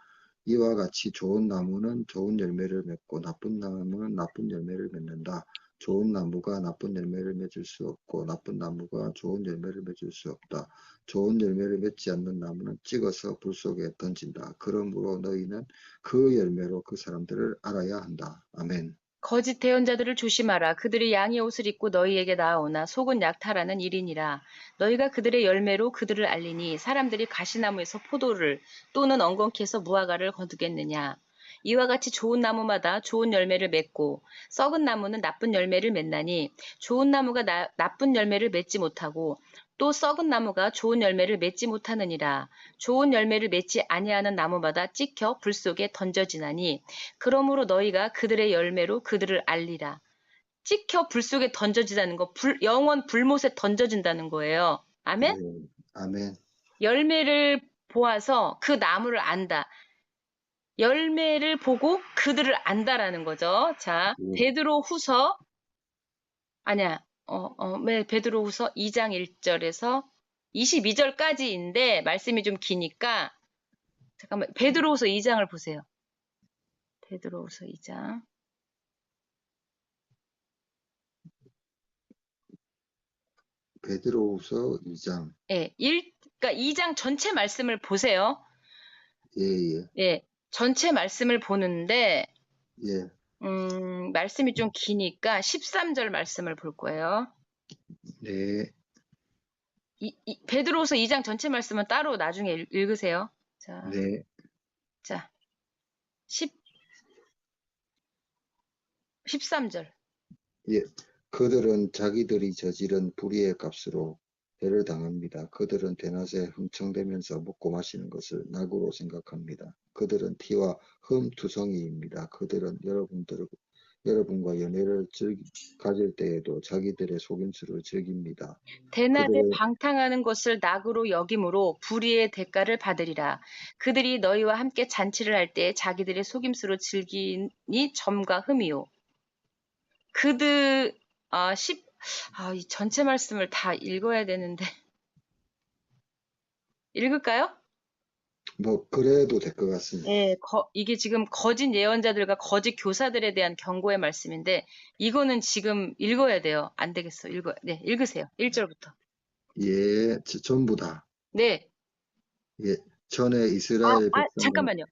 이와 같이 좋은 나무는 좋은 열매를 맺고 나쁜 나무는 나쁜 열매를 맺는다. 좋은 나무가 나쁜 열매를 맺을 수 없고 나쁜 나무가 좋은 열매를 맺을 수 없다. 좋은 열매를 맺지 않는 나무는 찍어서 불 속에 던진다. 그러므로 너희는 그 열매로 그 사람들을 알아야 한다. 아멘. 거짓 대언자들을 조심하라. 그들이 양의 옷을 입고 너희에게 나아오나 속은 약탈하는 일이니라. 너희가 그들의 열매로 그들을 알리니 사람들이 가시나무에서 포도를 또는 엉겅퀴에서 무화과를 거두겠느냐. 이와 같이 좋은 나무마다 좋은 열매를 맺고 썩은 나무는 나쁜 열매를 맺나니 좋은 나무가 나쁜 열매를 맺지 못하고 또 썩은 나무가 좋은 열매를 맺지 못하느니라. 좋은 열매를 맺지 아니하는 나무마다 찍혀 불 속에 던져지나니 그러므로 너희가 그들의 열매로 그들을 알리라. 찍혀 불 속에 던져지다는 거, 영원 불못에 던져진다는 거예요. 아멘? 네. 아멘. 열매를 보아서 그 나무를 안다. 열매를 보고 그들을 안다라는 거죠. 자, 네. 베드로후서 아니야. 베드로후서 2장 1절에서 22절까지인데 말씀이 좀 기니까 잠깐만. 베드로후서 2장을 보세요. 베드로후서 2장. 베드로후서 2장. 예, 그러니까 2장 전체 말씀을 보세요. 예, 예. 예, 전체 말씀을 보는데 예. 말씀이 좀 기니까 13절 말씀을 볼 거예요. 네. 베드로후서 2장 전체 말씀은 따로 나중에 읽으세요. 자, 네. 자, 13절. 예. 그들은 자기들이 저지른 불의의 값으로 해를 당합니다. 그들은 대낮에 흥청대면서 먹고 마시는 것을 낙으로 생각합니다. 그들은 티와 흠투성이입니다. 그들은 여러분과 연애를 가질 때에도 자기들의 속임수를 즐깁니다. 대낮에 그들의 방탕하는 것을 낙으로 여김으로 불의의 대가를 받으리라. 그들이 너희와 함께 잔치를 할 때 자기들의 속임수로 즐기니 점과 흠이요. 그들 이 전체 말씀을 다 읽어야 되는데 읽을까요? 뭐 그래도 될 것 같습니다. 네, 이게 지금 거짓 예언자들과 거짓 교사들에 대한 경고의 말씀인데 이거는 지금 읽어야 돼요. 안 되겠어. 네, 읽으세요. 1절부터. 예, 전부 다. 네. 예, 전에 이스라엘 백성은 잠깐만요.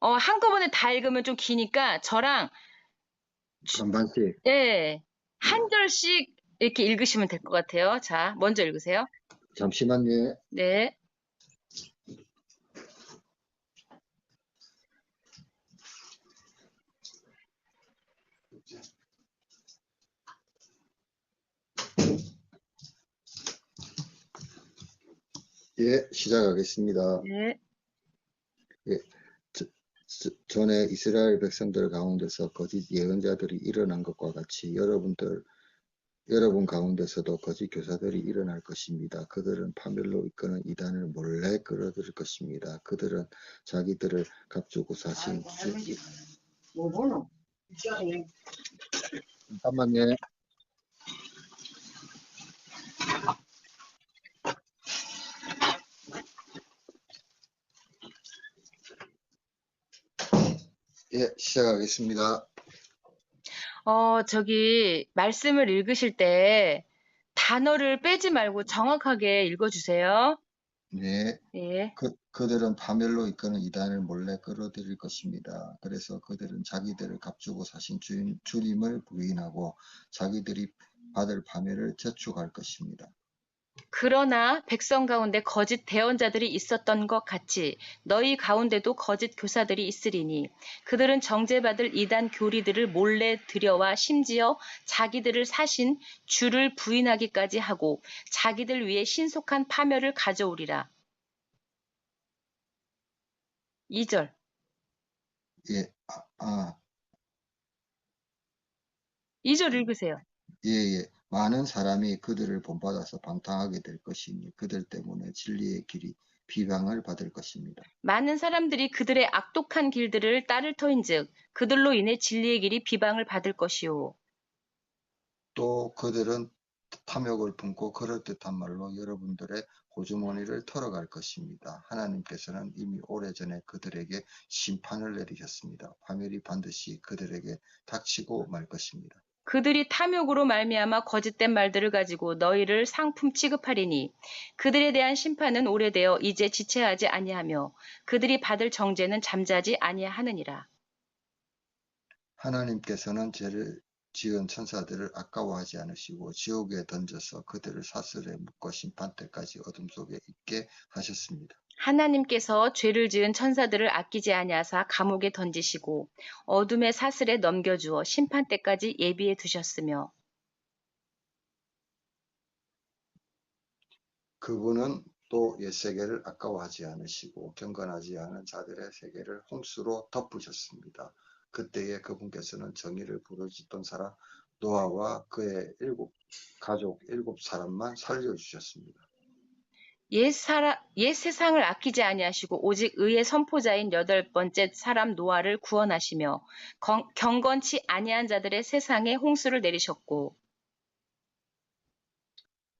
한꺼번에 다 읽으면 좀 기니까 저랑 반반씩. 예, 한 절씩 이렇게 읽으시면 될 것 같아요. 자, 먼저 읽으세요. 잠시만요. 네. 예, 시작하겠습니다. 네. 예, 전에 이스라엘 백성들 가운데서 거짓 예언자들이 일어난 것과 같이 여러분 가운데서도 거짓 교사들이 일어날 것입니다. 그들은 파멸로 이끄는 이단을 몰래 끌어들일 것입니다. 그들은 자기들을 값주고 사신 잠깐만요. 예, 시작하겠습니다. 말씀을 읽으실 때 단어를 빼지 말고 정확하게 읽어주세요. 네. 예. 그들은 파멸로 이끄는 이단을 몰래 끌어들일 것입니다. 그래서 그들은 자기들을 값주고 사신 주님을 부인하고 자기들이 받을 파멸을 저축할 것입니다. 그러나 백성 가운데 거짓 대언자들이 있었던 것 같이 너희 가운데도 거짓 교사들이 있으리니 그들은 정죄받을 이단 교리들을 몰래 들여와 심지어 자기들을 사신 주를 부인하기까지 하고 자기들 위해 신속한 파멸을 가져오리라. 2절. 예, 2절 읽으세요. 예. 많은 사람이 그들을 본받아서 방탕하게 될 것이니 그들 때문에 진리의 길이 비방을 받을 것입니다. 많은 사람들이 그들의 악독한 길들을 따를 터인즉 그들로 인해 진리의 길이 비방을 받을 것이요. 또 그들은 탐욕을 품고 그럴듯한 말로 여러분들의 호주머니를 털어갈 것입니다. 하나님께서는 이미 오래전에 그들에게 심판을 내리셨습니다. 파멸이 반드시 그들에게 닥치고 말 것입니다. 그들이 탐욕으로 말미암아 거짓된 말들을 가지고 너희를 상품 취급하리니 그들에 대한 심판은 오래되어 이제 지체하지 아니하며 그들이 받을 정죄는 잠자지 아니하느니라. 하나님께서는 죄를 지은 천사들을 아까워하지 않으시고 지옥에 던져서 그들을 사슬에 묶어 심판 때까지 어둠 속에 있게 하셨습니다. 하나님께서 죄를 지은 천사들을 아끼지 아니하사 감옥에 던지시고 어둠의 사슬에 넘겨주어 심판 때까지 예비해 두셨으며 그분은 또 옛 세계를 아까워하지 않으시고 경건하지 않은 자들의 세계를 홍수로 덮으셨습니다. 그때에 그분께서는 정의를 부르짖던 사람 노아와 그의 가족 7사람만 살려주셨습니다. 옛 세상을 아끼지 아니하시고 오직 의의 선포자인 8번째 사람 노아를 구원하시며 경건치 아니한 자들의 세상에 홍수를 내리셨고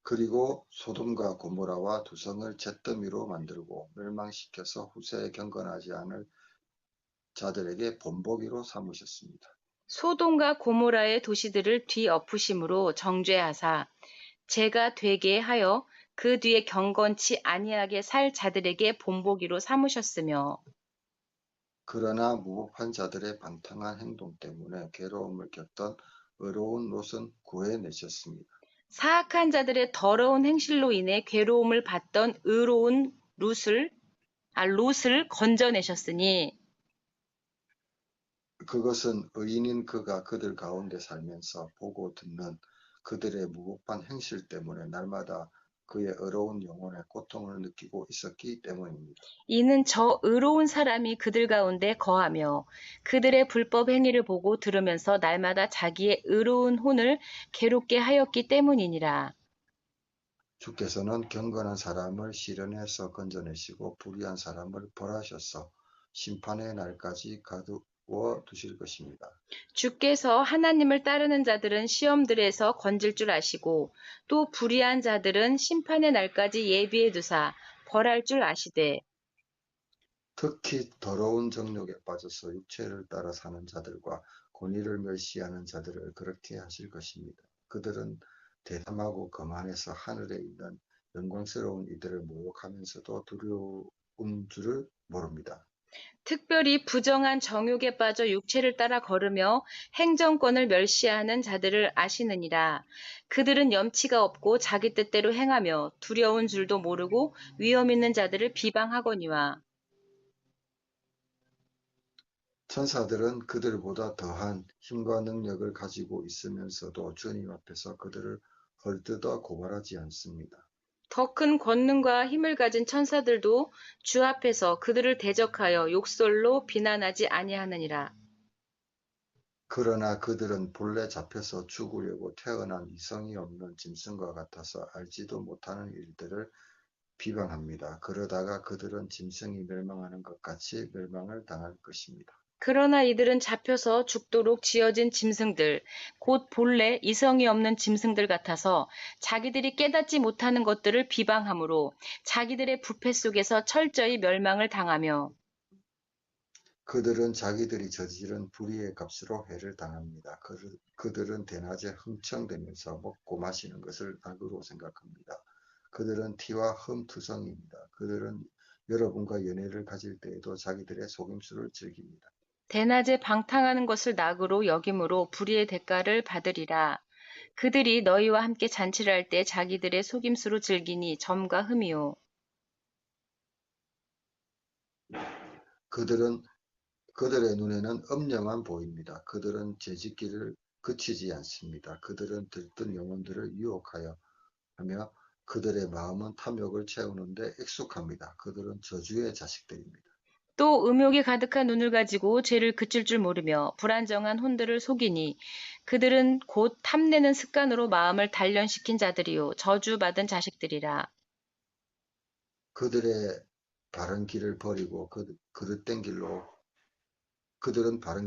그리고 소돔과 고모라와 두 성을 잿더미로 만들고 멸망시켜서 후세에 경건하지 않을 자들에게 본보기로 삼으셨습니다. 소돔과 고모라의 도시들을 뒤엎으심으로 정죄하사 죄가 되게 하여 그 뒤에 경건치 아니하게 살 자들에게 본보기로 삼으셨으며 그러나 무법한 자들의 방탕한 행동 때문에 괴로움을 겪던 의로운 롯은 구해내셨습니다. 사악한 자들의 더러운 행실로 인해 괴로움을 받던 의로운 롯을 건져내셨으니 그것은 의인인 그가 그들 가운데 살면서 보고 듣는 그들의 무법한 행실 때문에 날마다 그의 의로운 영혼의 고통을 느끼고 있었기 때문입니다. 이는 저 의로운 사람이 그들 가운데 거하며 그들의 불법 행위를 보고 들으면서 날마다 자기의 의로운 혼을 괴롭게 하였기 때문이니라. 주께서는 경건한 사람을 시련에서 건져내시고 불의한 사람을 벌하셔서 심판의 날까지 가두어 두실 것입니다. 주께서 하나님을 따르는 자들은 시험들에서 건질 줄 아시고 또 불의한 자들은 심판의 날까지 예비해 두사 벌할 줄 아시되 특히 더러운 정욕에 빠져서 육체를 따라 사는 자들과 권위를 멸시하는 자들을 그렇게 하실 것입니다. 그들은 대담하고 거만해서 하늘에 있는 영광스러운 이들을 모욕하면서도 두려운 줄을 모릅니다. 특별히 부정한 정욕에 빠져 육체를 따라 걸으며 행정권을 멸시하는 자들을 아시느니라. 그들은 염치가 없고 자기 뜻대로 행하며 두려운 줄도 모르고 위험 있는 자들을 비방하거니와. 천사들은 그들보다 더한 힘과 능력을 가지고 있으면서도 주님 앞에서 그들을 헐뜯어 고발하지 않습니다. 더 큰 권능과 힘을 가진 천사들도 주 앞에서 그들을 대적하여 욕설로 비난하지 아니하느니라. 그러나 그들은 본래 잡혀서 죽으려고 태어난 이성이 없는 짐승과 같아서 알지도 못하는 일들을 비방합니다. 그러다가 그들은 짐승이 멸망하는 것 같이 멸망을 당할 것입니다. 그러나 이들은 잡혀서 죽도록 지어진 짐승들, 곧 본래 이성이 없는 짐승들 같아서 자기들이 깨닫지 못하는 것들을 비방하므로 자기들의 부패 속에서 철저히 멸망을 당하며 그들은 자기들이 저지른 불의의 값으로 해를 당합니다. 그들은 대낮에 흥청대면서 먹고 마시는 것을 낙으로 생각합니다. 그들은 티와 흠투성입니다. 그들은 여러분과 연애를 가질 때에도 자기들의 속임수를 즐깁니다. 대낮에 방탕하는 것을 낙으로 여김으로 불의의 대가를 받으리라. 그들이 너희와 함께 잔치를 할 때 자기들의 속임수로 즐기니 점과 흠이요. 그들의 눈에는 엄령만 보입니다. 그들은 죄짓기를 그치지 않습니다. 그들은 들뜬 영혼들을 유혹하여 하며 그들의 마음은 탐욕을 채우는데 익숙합니다. 그들은 저주의 자식들입니다. 또 음욕이 가득한 눈을 가지고 죄를 그칠 줄 모르며 불안정한 혼들을 속이니 그들은 곧 탐내는 습관으로 마음을 단련시킨 자들이요 저주받은 자식들이라. 그들의 바른 길을 버리고 그릇된 길로 그들은 바른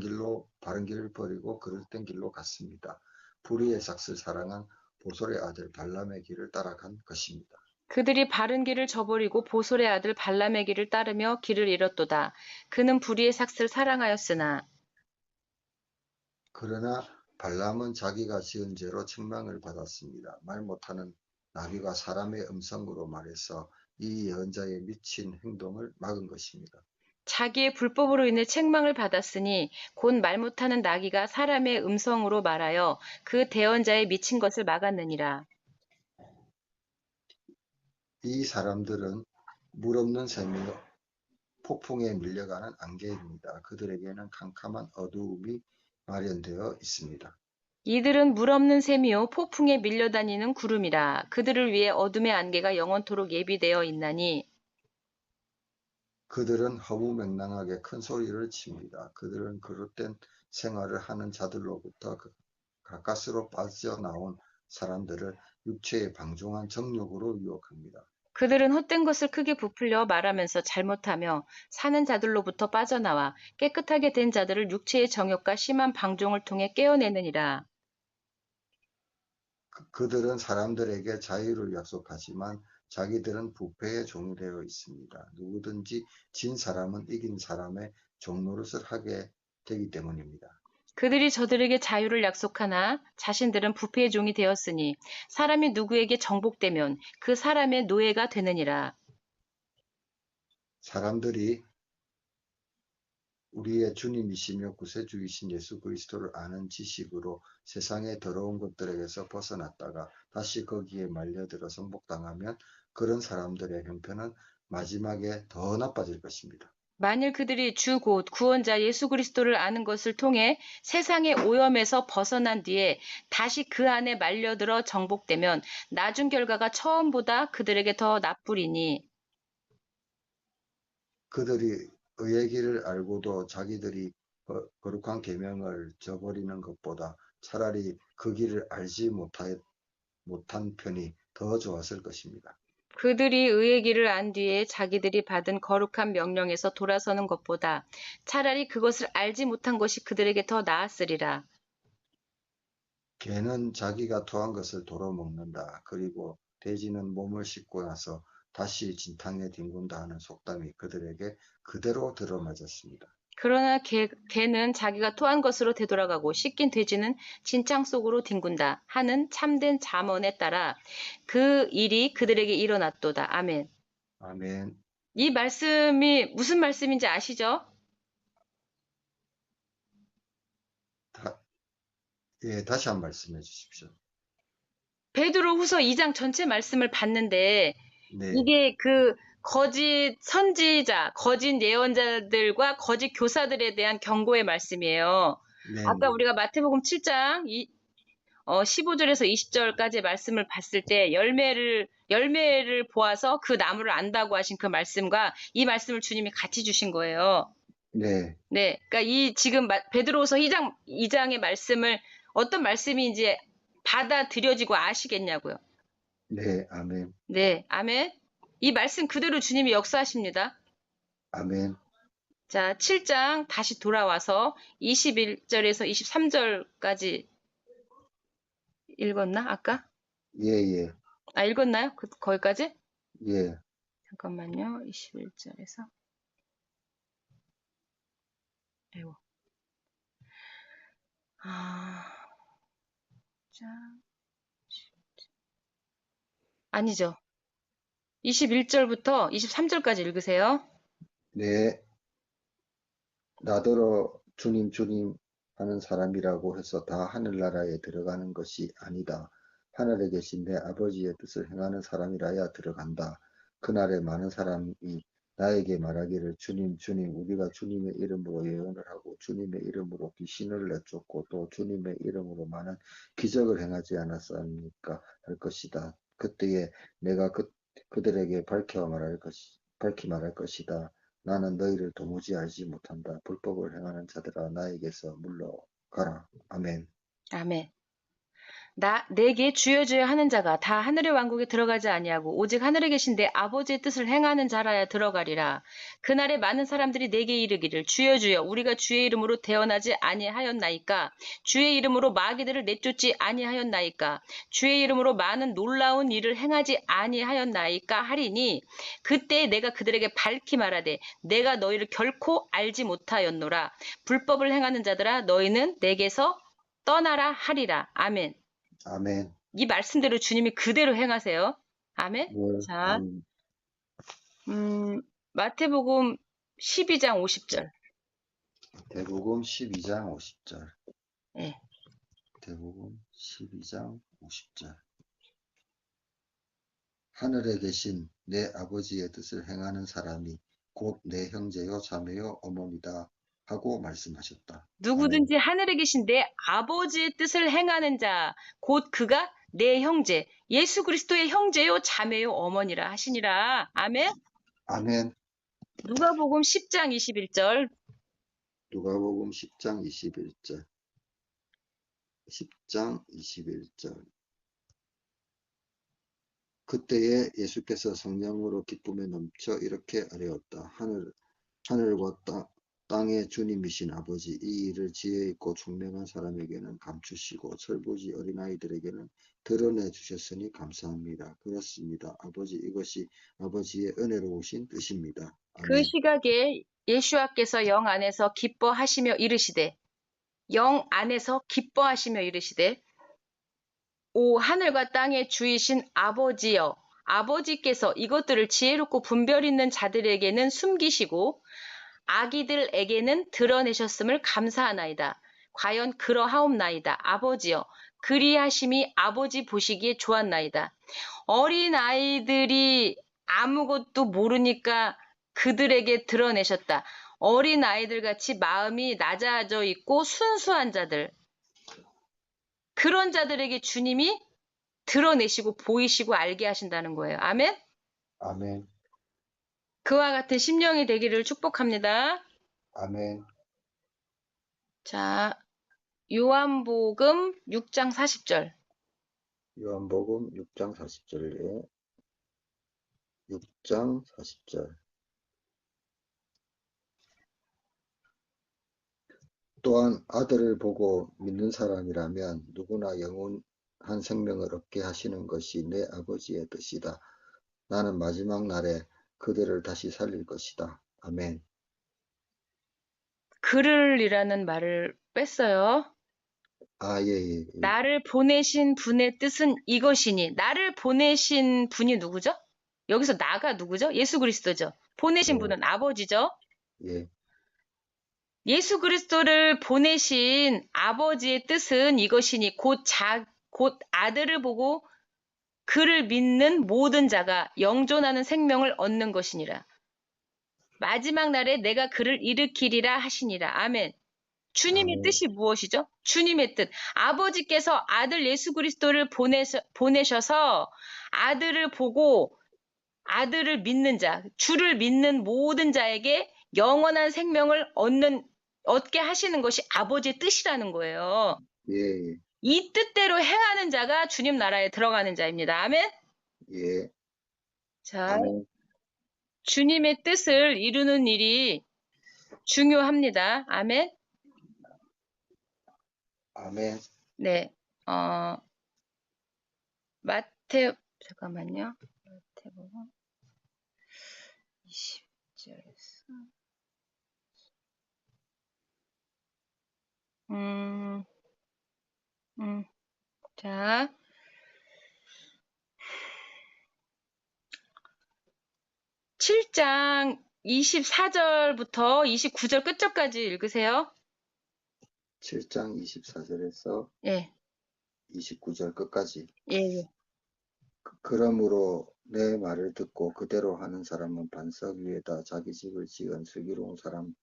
길을 버리고 그릇된 길로 갔습니다. 불의의 삭슬 사랑한 보솔의 아들 발람의 길을 따라간 것입니다. 그들이 바른 길을 저버리고 보솔의 아들 발람의 길을 따르며 길을 잃었도다. 그는 불의의 삭슬 사랑하였으나 그러나 발람은 자기가 지은 죄로 책망을 받았습니다. 말 못하는 나귀가 사람의 음성으로 말해서 이 예언자의 미친 행동을 막은 것입니다. 자기의 불법으로 인해 책망을 받았으니 곧 말 못하는 나귀가 사람의 음성으로 말하여 그 대언자의 미친 것을 막았느니라. 이 사람들은 물 없는 샘이요 폭풍에 밀려가는 안개입니다. 그들에게는 캄캄한 어두움이 마련되어 있습니다. 이들은 물 없는 샘이요 폭풍에 밀려다니는 구름이라. 그들을 위해 어둠의 안개가 영원토록 예비되어 있나니. 그들은 허무맹랑하게 큰 소리를 칩니다. 그들은 그릇된 생활을 하는 자들로부터 가까스로 빠져나온 사람들을 육체의 방종한 정욕으로 유혹합니다. 그들은 헛된 것을 크게 부풀려 말하면서 잘못하며 사는 자들로부터 빠져나와 깨끗하게 된 자들을 육체의 정욕과 심한 방종을 통해 깨어내느니라. 그들은 사람들에게 자유를 약속하지만 자기들은 부패의 종이 되어 있습니다. 누구든지 진 사람은 이긴 사람의 종노릇을 하게 되기 때문입니다. 그들이 저들에게 자유를 약속하나 자신들은 부패의 종이 되었으니 사람이 누구에게 정복되면 그 사람의 노예가 되느니라. 사람들이 우리의 주님이시며 구세주이신 예수 그리스도를 아는 지식으로 세상의 더러운 것들에게서 벗어났다가 다시 거기에 말려들어 성복당하면 그런 사람들의 형편은 마지막에 더 나빠질 것입니다. 만일 그들이 주 곧 구원자 예수 그리스도를 아는 것을 통해 세상의 오염에서 벗어난 뒤에 다시 그 안에 말려들어 정복되면 나중 결과가 처음보다 그들에게 더 나쁘리니. 그들이 의의 길을 알고도 자기들이 거룩한 계명을 저버리는 것보다 차라리 그 길을 알지 못한 편이 더 좋았을 것입니다. 그들이 의의 길을 안 뒤에 자기들이 받은 거룩한 명령에서 돌아서는 것보다 차라리 그것을 알지 못한 것이 그들에게 더 나았으리라. 개는 자기가 토한 것을 도로 먹는다. 그리고 돼지는 몸을 씻고 나서 다시 진탕에 뒹군다 하는 속담이 그들에게 그대로 들어맞았습니다. 그러나 개는 자기가 토한 것으로 되돌아가고 씻긴 돼지는 진창 속으로 뒹군다 하는 참된 잠언에 따라 그 일이 그들에게 일어났도다. 아멘. 아멘. 이 말씀이 무슨 말씀인지 아시죠? 다시 한 말씀해 주십시오. 베드로후서 2장 전체 말씀을 봤는데 네, 이게 그 거짓 선지자, 거짓 예언자들과 거짓 교사들에 대한 경고의 말씀이에요. 네, 아까 네, 우리가 마태복음 7장 15절에서 20절까지의 말씀을 봤을 때 열매를 보아서 그 나무를 안다고 하신 그 말씀과 이 말씀을 주님이 같이 주신 거예요. 네, 네. 그러니까 이 지금 베드로후서 2장의 말씀을 어떤 말씀인지 받아들여지고 아시겠냐고요. 네, 아멘, 네. 아멘. 이 말씀 그대로 주님이 역사하십니다. 아멘. 자, 7장 다시 돌아와서 21절에서 23절까지 읽었나? 아까? 예, 예, 아, 읽었나요? 거기까지? 예. 잠깐만요. 21절에서. 아이고. 아, 자, 아니죠. 21절부터 23절까지 읽으세요. 네, 나더러 주님, 주님 하는 사람이라고 해서 다 하늘나라에 들어가는 것이 아니다. 하늘에 계신 내 아버지의 뜻을 행하는 사람이라야 들어간다. 그날에 많은 사람이 나에게 말하기를 주님, 주님, 우리가 주님의 이름으로 예언을 하고 주님의 이름으로 귀신을 내쫓고 또 주님의 이름으로 많은 기적을 행하지 않았습니까? 할 것이다. 그때에 내가 그들에게 밝히 말할 것이다. 나는 너희를 도무지 알지 못한다. 불법을 행하는 자들아 나에게서 물러가라. 아멘. 아멘. 내게 주여 주여 하는 자가 다 하늘의 왕국에 들어가지 아니하고 오직 하늘에 계신 내 아버지의 뜻을 행하는 자라야 들어가리라. 그날에 많은 사람들이 내게 이르기를 주여 주여 우리가 주의 이름으로 대언하지 아니하였나이까 주의 이름으로 마귀들을 내쫓지 아니하였나이까 주의 이름으로 많은 놀라운 일을 행하지 아니하였나이까 하리니 그때 내가 그들에게 밝히 말하되 내가 너희를 결코 알지 못하였노라. 불법을 행하는 자들아 너희는 내게서 떠나라 하리라. 아멘. 아멘. 이 말씀대로 주님이 그대로 행하세요. 아멘. 뭘, 자, 아멘. 마태복음 12장 50절. 대복음 12장 50절. 예. 대복음 12장 50절. 하늘에 계신 내 아버지의 뜻을 행하는 사람이 곧 내 형제요 자매요 어머니다 하고 말씀하셨다. 아멘. 누구든지 하늘에 계신 내 아버지의 뜻을 행하는 자, 곧 그가 내 형제, 예수 그리스도의 형제요, 자매요, 어머니라 하시니라. 아멘. 아멘. 누가복음 10장 21절. 누가복음 10장 21절. 10장 21절. 그때에 예수께서 성령으로 기쁨에 넘쳐 이렇게 아뢰었다. 하늘과 땅의 주님이신 아버지, 이 일을 지혜 있고 총명한 사람에게는 감추시고 철부지 어린아이들에게는 드러내 주셨으니 감사합니다. 그렇습니다. 아버지, 이것이 아버지의 은혜로우신 뜻입니다. 그 아멘. 시각에 예수와께서 영 안에서 기뻐하시며 이르시되, 영 안에서 기뻐하시며 이르시되, 오 하늘과 땅의 주이신 아버지여, 아버지께서 이것들을 지혜롭고 분별 있는 자들에게는 숨기시고 아기들에게는 드러내셨음을 감사하나이다. 과연 그러하옵나이다. 아버지여, 그리하심이 아버지 보시기에 좋았나이다. 어린 아이들이 아무것도 모르니까 그들에게 드러내셨다. 어린 아이들 같이 마음이 낮아져 있고 순수한 자들, 그런 자들에게 주님이 드러내시고 보이시고 알게 하신다는 거예요. 아멘. 아멘. 그와 같은 심령이 되기를 축복합니다. 아멘. 자, 요한복음 6장 40절. 요한복음 6장 40절에 6장 40절. 또한 아들을 보고 믿는 사람이라면 누구나 영원한 생명을 얻게 하시는 것이 내 아버지의 뜻이다. 나는 마지막 날에 그들을 다시 살릴 것이다. 아멘. 그를이라는 말을 뺐어요. 예. 나를 보내신 분의 뜻은 이것이니. 나를 보내신 분이 누구죠? 여기서 나가 누구죠? 예수 그리스도죠. 보내신 예, 분은 아버지죠. 예, 예수 그리스도를 보내신 아버지의 뜻은 이것이니 곧 아들을 보고 그를 믿는 모든 자가 영존하는 생명을 얻는 것이니라. 마지막 날에 내가 그를 일으키리라 하시니라. 아멘. 주님의 아멘. 뜻이 무엇이죠? 주님의 뜻. 아버지께서 아들 예수 그리스도를 보내셔서 아들을 보고 아들을 믿는 자, 주를 믿는 모든 자에게 영원한 생명을 얻게 하시는 것이 아버지의 뜻이라는 거예요. 예, 이 뜻대로 행하는 자가 주님 나라에 들어가는 자입니다. 아멘. 예, 자, 아멘, 주님의 뜻을 이루는 일이 중요합니다. 아멘. 아멘. 네. 잠깐만요. 마태복음 20절에서 자, 7장 24절부터 29절 끝절까지 읽으세요. 7장 24절에서 예, 29절 끝까지. 예. 그러므로 내 말을 듣고 그대로 하는 사람은 반석 위에다 자기 집을 지은 슬기로운 사람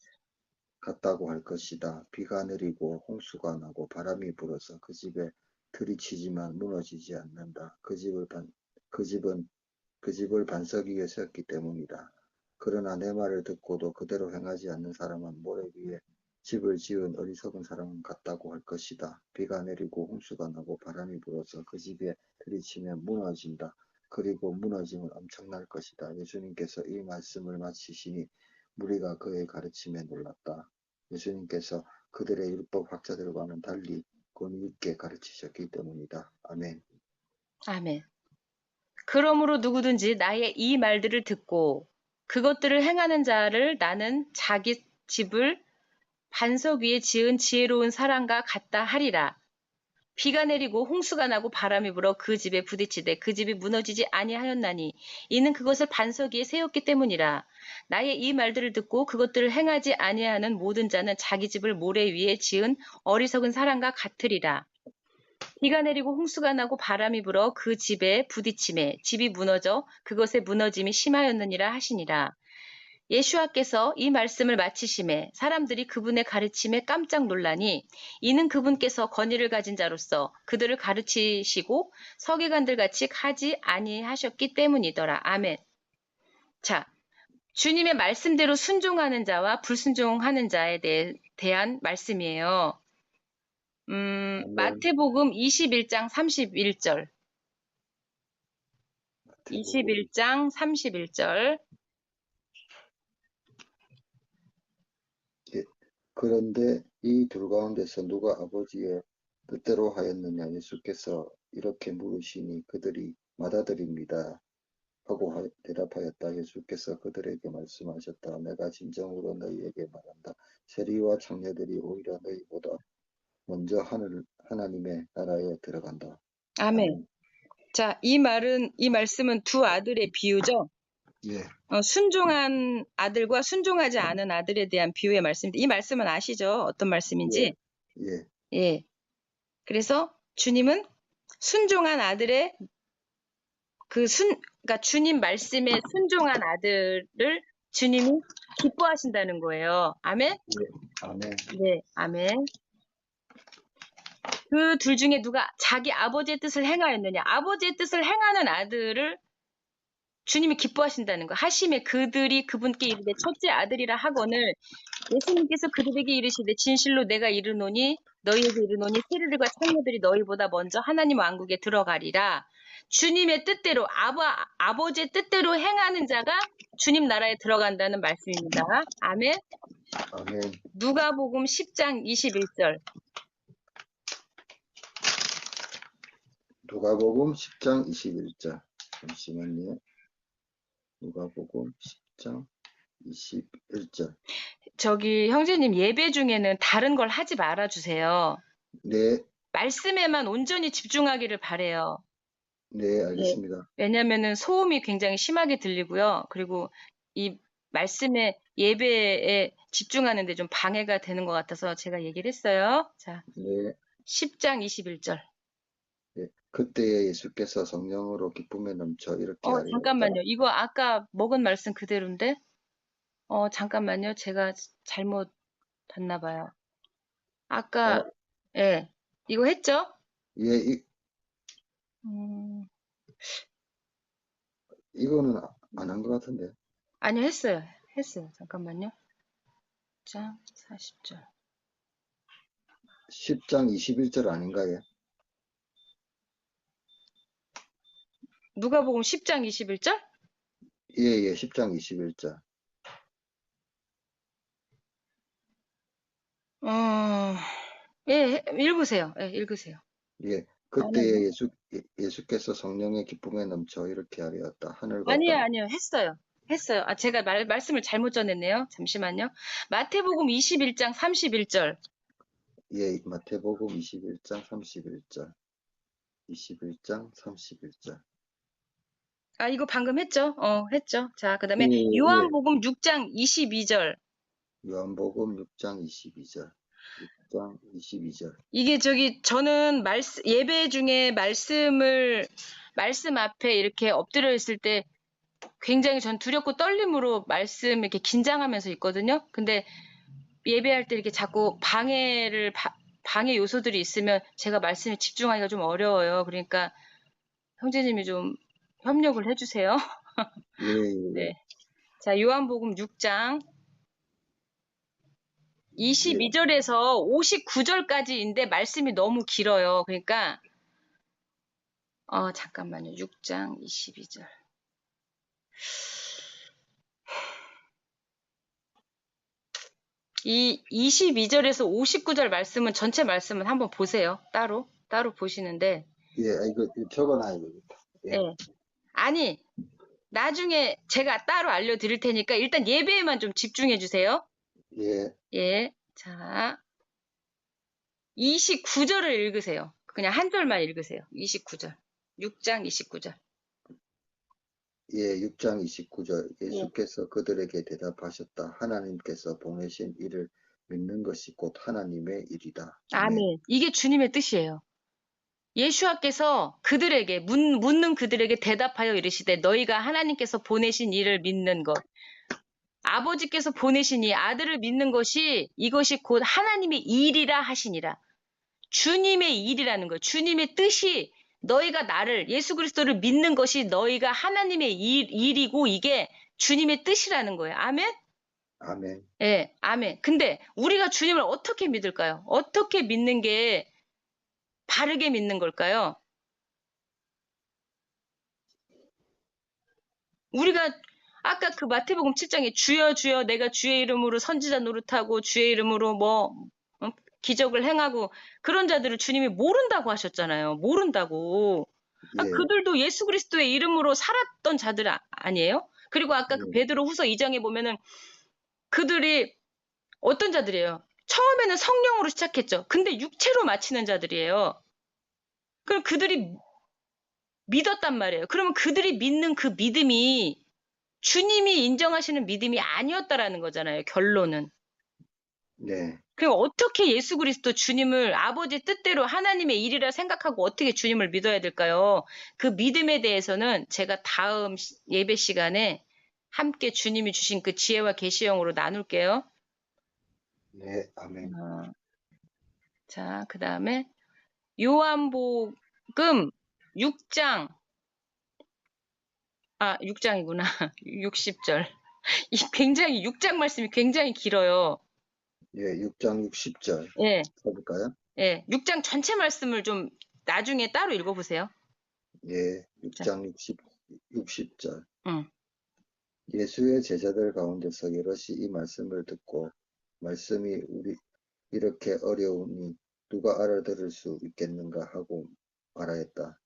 같다고 할 것이다. 비가 내리고 홍수가 나고 바람이 불어서 그 집에 들이치지만 무너지지 않는다. 그 집을 반석 위에 세웠기 때문이다. 그러나 내 말을 듣고도 그대로 행하지 않는 사람은 모래 위에 집을 지은 어리석은 사람 같다고 할 것이다. 비가 내리고 홍수가 나고 바람이 불어서 그 집에 들이치면 무너진다. 그리고 무너짐은 엄청날 것이다. 예수님께서 이 말씀을 마치시니 무리가 그의 가르침에 놀랐다. 예수님께서 그들의 율법 학자들과는 달리 권위 있게 가르치셨기 때문이다. 아멘. 아멘. 그러므로 누구든지 나의 이 말들을 듣고 그것들을 행하는 자를 나는 자기 집을 반석 위에 지은 지혜로운 사람과 같다 하리라. 비가 내리고 홍수가 나고 바람이 불어 그 집에 부딪히되 그 집이 무너지지 아니하였나니 이는 그것을 반석 위에 세웠기 때문이라. 나의 이 말들을 듣고 그것들을 행하지 아니하는 모든 자는 자기 집을 모래 위에 지은 어리석은 사람과 같으리라. 비가 내리고 홍수가 나고 바람이 불어 그 집에 부딪힘에 집이 무너져 그것의 무너짐이 심하였느니라 하시니라. 예수와께서 이 말씀을 마치심에 사람들이 그분의 가르침에 깜짝 놀라니 이는 그분께서 권위를 가진 자로서 그들을 가르치시고 서기관들 같이 하지 아니하셨기 때문이더라. 아멘. 자, 주님의 말씀대로 순종하는 자와 불순종하는 자에 대한 말씀이에요. 마태복음 21장 31절. 21장 31절. 그런데 이 둘 가운데서 누가 아버지의 뜻대로 하였느냐? 예수께서 이렇게 물으시니 그들이 맏아들입니다 하고 대답하였다. 예수께서 그들에게 말씀하셨다. 내가 진정으로 너희에게 말한다. 세리와 창녀들이 오히려 너희보다 먼저 하나님의 나라에 들어간다. 아멘. 자, 이 말씀은 두 아들의 비유죠. 예, 순종한 아들과 순종하지 않은 아들에 대한 비유의 말씀인데, 이 말씀은 아시죠? 어떤 말씀인지? 예, 예. 그래서 주님은 순종한 아들의 그러니까 주님 말씀에 순종한 아들을 주님이 기뻐하신다는 거예요. 아멘? 아멘. 네, 아멘. 그 둘 중에 누가 자기 아버지의 뜻을 행하였느냐? 아버지의 뜻을 행하는 아들을 주님이 기뻐하신다는 거. 하심에 그들이 그분께 이르되 첫째 아들이라 하거늘 예수님께서 그들에게 이르시되 진실로 내가 이르노니 너희에게 이르노니 세리들과 창녀들이 너희보다 먼저 하나님 왕국에 들어가리라. 주님의 뜻대로 아버지의 뜻대로 행하는 자가 주님 나라에 들어간다는 말씀입니다. 아멘. 아멘. 누가복음 10장 21절. 누가복음 10장 21절. 잠시만요. 누가복음 10장 21절. 저기 형제님 예배 중에는 다른 걸 하지 말아 주세요. 네, 말씀에만 온전히 집중하기를 바래요. 네, 알겠습니다. 왜냐면은 소음이 굉장히 심하게 들리고요. 그리고 이 말씀에 예배에 집중하는데 좀 방해가 되는 것 같아서 제가 얘기를 했어요. 자, 네, 10장 21절. 네. 그때에 예수께서 성령으로 기쁨에 넘쳐 이렇게 하리로다. 잠깐만요. 이거 아까 먹은 말씀 그대로인데? 잠깐만요. 제가 잘못 봤나 봐요. 아까, 예, 이거 했죠? 예, 음, 이거는 안 한 것 같은데. 아니요, 했어요. 잠깐만요. 10장 40절. 10장 21절 아닌가요? 누가복음 10장 21절? 예, 10장 21절. 예, 읽으세요. 예, 읽으세요. 예, 그때에 예수께서 성령의 기쁨에 넘쳐 이렇게 하리었다. 하늘과 아니요. 했어요. 제가 말씀을 잘못 전했네요. 잠시만요. 마태복음 21장 31절. 예, 마태복음 21장 31절. 21장 31절. 이거 방금 했죠? 했죠. 자, 그 다음에 예. 요한복음 6장 22절. 요한복음 6장 22절. 6장 22절. 이게 저는 예배 중에 말씀 앞에 이렇게 엎드려 있을 때 굉장히 전 두렵고 떨림으로 말씀 이렇게 긴장하면서 있거든요. 근데 예배할 때 이렇게 자꾸 방해 요소들이 있으면 제가 말씀에 집중하기가 좀 어려워요. 그러니까 형제님이 좀 협력을 해주세요. 예. 네. 자, 요한복음 6장 22절에서 59절까지인데 말씀이 너무 길어요. 그러니까 잠깐만요. 6장 22절. 이 22절에서 59절 말씀은 전체 말씀은 한번 보세요. 따로 보시는데. 예, 이거 적어놔야 되겠다. 예. 네. 아니, 나중에 제가 따로 알려드릴 테니까 일단 예배에만 좀 집중해 주세요. 예. 예. 자, 29절을 읽으세요. 그냥 한 절만 읽으세요. 29절. 6장 29절. 예, 6장 29절. 예수께서 그들에게 대답하셨다. 하나님께서 보내신 일을 믿는 것이 곧 하나님의 일이다. 아멘. 이게 주님의 뜻이에요. 예수와께서 그들에게 묻는 그들에게 대답하여 이르시되 너희가 하나님께서 보내신 이를 믿는 것, 아버지께서 보내신 이 아들을 믿는 것이 이것이 곧 하나님의 일이라 하시니라. 주님의 일이라는 거예요. 주님의 뜻이 너희가 나를 예수 그리스도를 믿는 것이 너희가 하나님의 일이고 이게 주님의 뜻이라는 거예요. 아멘? 아멘. 예, 아멘. 근데 우리가 주님을 어떻게 믿을까요? 어떻게 믿는 게 바르게 믿는 걸까요? 우리가 아까 그 마태복음 7장에 주여 주여 내가 주의 이름으로 선지자 노릇하고 주의 이름으로 기적을 행하고 그런 자들을 주님이 모른다고 하셨잖아요. 모른다고. 예. 그들도 예수 그리스도의 이름으로 살았던 자들 아니에요? 그리고 아까 그 예. 베드로 후서 2장에 보면은 그들이 어떤 자들이에요? 처음에는 성령으로 시작했죠. 근데 육체로 마치는 자들이에요. 그럼 그들이 믿었단 말이에요. 그러면 그들이 믿는 그 믿음이 주님이 인정하시는 믿음이 아니었다라는 거잖아요. 결론은. 네. 그럼 어떻게 예수 그리스도 주님을 아버지 뜻대로 하나님의 일이라 생각하고 어떻게 주님을 믿어야 될까요? 그 믿음에 대해서는 제가 다음 예배 시간에 함께 주님이 주신 그 지혜와 계시형으로 나눌게요. 네. 아멘. 자, 그 다음에 요한복음 6장, 6장이구나. 60절. 굉장히 6장 말씀이 굉장히 길어요. 예, 6장 60절. 예. 해볼까요? 예. 6장 전체 말씀을 좀 나중에 따로 읽어보세요. 예, 6장 60절. 예수의 제자들 가운데서 여럿이 이 말씀을 듣고 말씀이 우리 이렇게 어려우니 누가 알아들을 수 있겠는가 하고 말하였다.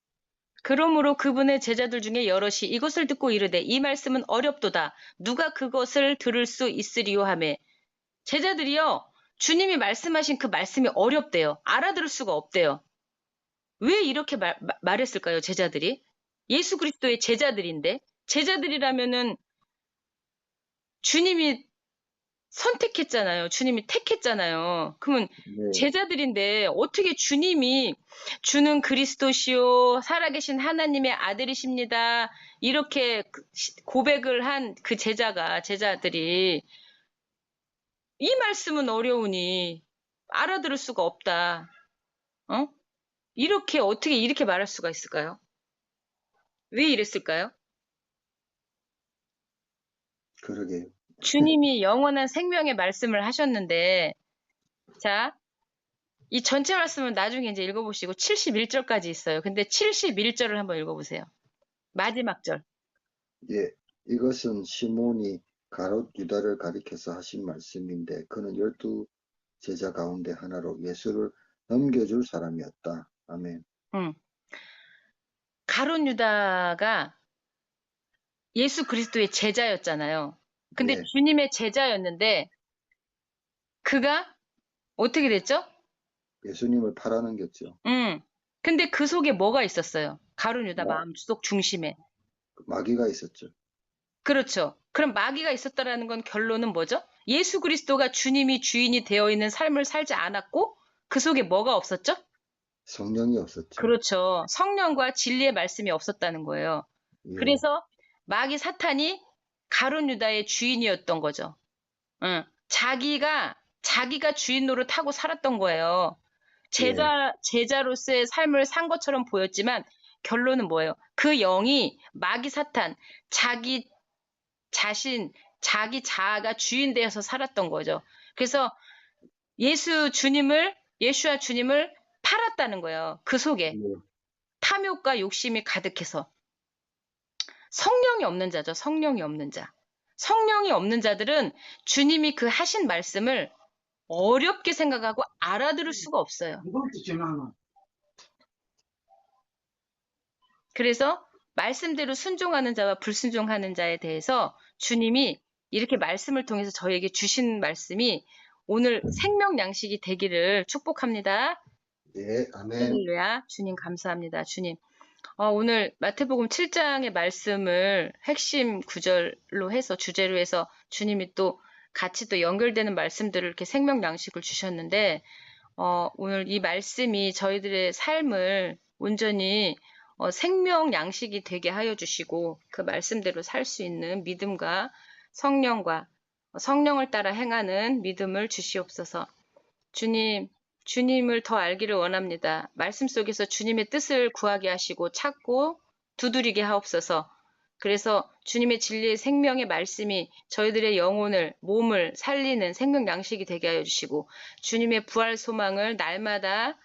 그러므로 그분의 제자들 중에 여럿이 이것을 듣고 이르되 이 말씀은 어렵도다. 누가 그것을 들을 수 있으리요 하매. 제자들이요. 주님이 말씀하신 그 말씀이 어렵대요. 알아들을 수가 없대요. 왜 이렇게 말했을까요? 제자들이. 예수 그리스도의 제자들인데. 제자들이라면은 주님이 선택했잖아요. 주님이 택했잖아요. 그러면 네. 제자들인데 어떻게 주님이 주는 그리스도시요 살아계신 하나님의 아들이십니다. 이렇게 고백을 한 그 제자들이 이 말씀은 어려우니 알아들을 수가 없다. 어떻게 이렇게 말할 수가 있을까요? 왜 이랬을까요? 그러게요. 주님이 영원한 생명의 말씀을 하셨는데, 자, 이 전체 말씀은 나중에 이제 읽어보시고 71절까지 있어요. 근데 71절을 한번 읽어보세요. 마지막 절. 예, 이것은 시몬이 가롯 유다를 가리켜서 하신 말씀인데 그는 12 제자 가운데 하나로 예수를 넘겨줄 사람이었다. 아멘. 가롯 유다가 예수 그리스도의 제자였잖아요. 근데 네. 주님의 제자였는데 그가 어떻게 됐죠? 예수님을 팔아넘겼죠. 근데 그 속에 뭐가 있었어요? 가룟 유다 마음속 중심에. 마귀가 있었죠. 그렇죠. 그럼 마귀가 있었다라는 건 결론은 뭐죠? 예수 그리스도가 주님이 주인이 되어 있는 삶을 살지 않았고 그 속에 뭐가 없었죠? 성령이 없었죠. 그렇죠. 성령과 진리의 말씀이 없었다는 거예요. 예. 그래서 마귀 사탄이 가룟 유다의 주인이었던 거죠. 자기가 주인 노릇하고 살았던 거예요. 제자로서의 삶을 산 것처럼 보였지만 결론은 뭐예요? 그 영이 마귀 사탄, 자기 자아가 주인 되어서 살았던 거죠. 그래서 예수와 주님을 팔았다는 거예요. 그 속에. 탐욕과 욕심이 가득해서. 성령이 없는 자죠. 성령이 없는 자. 성령이 없는 자들은 주님이 그 하신 말씀을 어렵게 생각하고 알아들을 수가 없어요. 그래서 말씀대로 순종하는 자와 불순종하는 자에 대해서 주님이 이렇게 말씀을 통해서 저에게 주신 말씀이 오늘 생명 양식이 되기를 축복합니다. 네, 아멘. 할렐루야. 주님 감사합니다. 주님. 오늘 마태복음 7장의 말씀을 핵심 구절로 해서 주제로 해서 주님이 또 같이 또 연결되는 말씀들을 이렇게 생명 양식을 주셨는데 오늘 이 말씀이 저희들의 삶을 온전히 생명 양식이 되게 하여 주시고 그 말씀대로 살 수 있는 믿음과 성령과 성령을 따라 행하는 믿음을 주시옵소서. 주님, 주님을 더 알기를 원합니다. 말씀 속에서 주님의 뜻을 구하게 하시고 찾고 두드리게 하옵소서. 그래서 주님의 진리의 생명의 말씀이 저희들의 영혼을, 몸을 살리는 생명 양식이 되게 하여 주시고 주님의 부활 소망을 날마다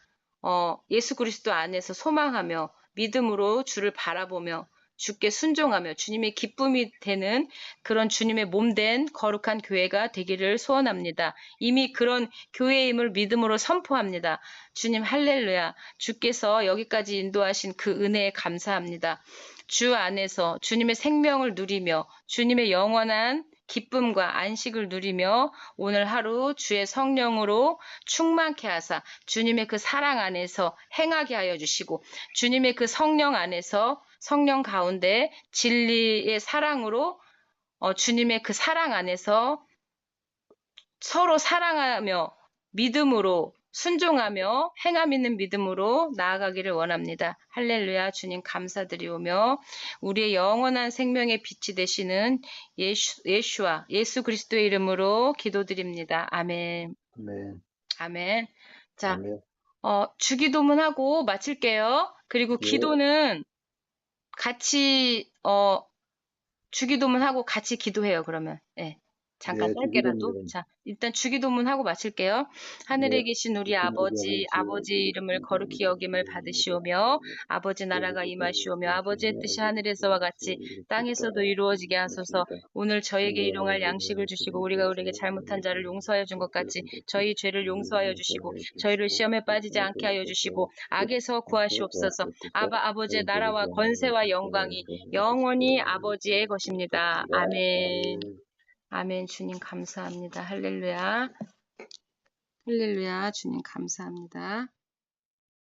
예수 그리스도 안에서 소망하며 믿음으로 주를 바라보며 주께 순종하며 주님의 기쁨이 되는 그런 주님의 몸된 거룩한 교회가 되기를 소원합니다. 이미 그런 교회임을 믿음으로 선포합니다. 주님 할렐루야. 주께서 여기까지 인도하신 그 은혜에 감사합니다. 주 안에서 주님의 생명을 누리며 주님의 영원한 기쁨과 안식을 누리며 오늘 하루 주의 성령으로 충만케 하사 주님의 그 사랑 안에서 행하게 하여 주시고 주님의 그 성령 안에서 성령 가운데 진리의 사랑으로 주님의 그 사랑 안에서 서로 사랑하며 믿음으로 순종하며 행함 있는 믿음으로 나아가기를 원합니다. 할렐루야. 주님 감사드리오며 우리의 영원한 생명의 빛이 되시는 예수 그리스도의 이름으로 기도드립니다. 아멘. 아멘. 아멘. 자, 아멘. 주기도문하고 마칠게요. 그리고 예. 기도는 같이 주기도문하고 같이 기도해요. 그러면 잠깐 네, 짧게라도. 주기도문은 자, 일단 주기도문하고 마칠게요. 하늘에 네, 계신 우리 아버지, 아버지 이름을 거룩히 여김을 받으시오며 아버지 나라가 임하시오며 아버지의 뜻이 하늘에서와 같이 땅에서도 이루어지게 하소서. 오늘 저에게 일용할 양식을 주시고 우리가 우리에게 잘못한 자를 용서하여 준 것 같이 저희 죄를 용서하여 주시고 저희를 시험에 빠지지 않게 하여 주시고 악에서 구하시옵소서. 아버지의 나라와 권세와 영광이 영원히 아버지의 것입니다. 아멘. 아멘. 주님 감사합니다. 할렐루야. 할렐루야. 주님 감사합니다.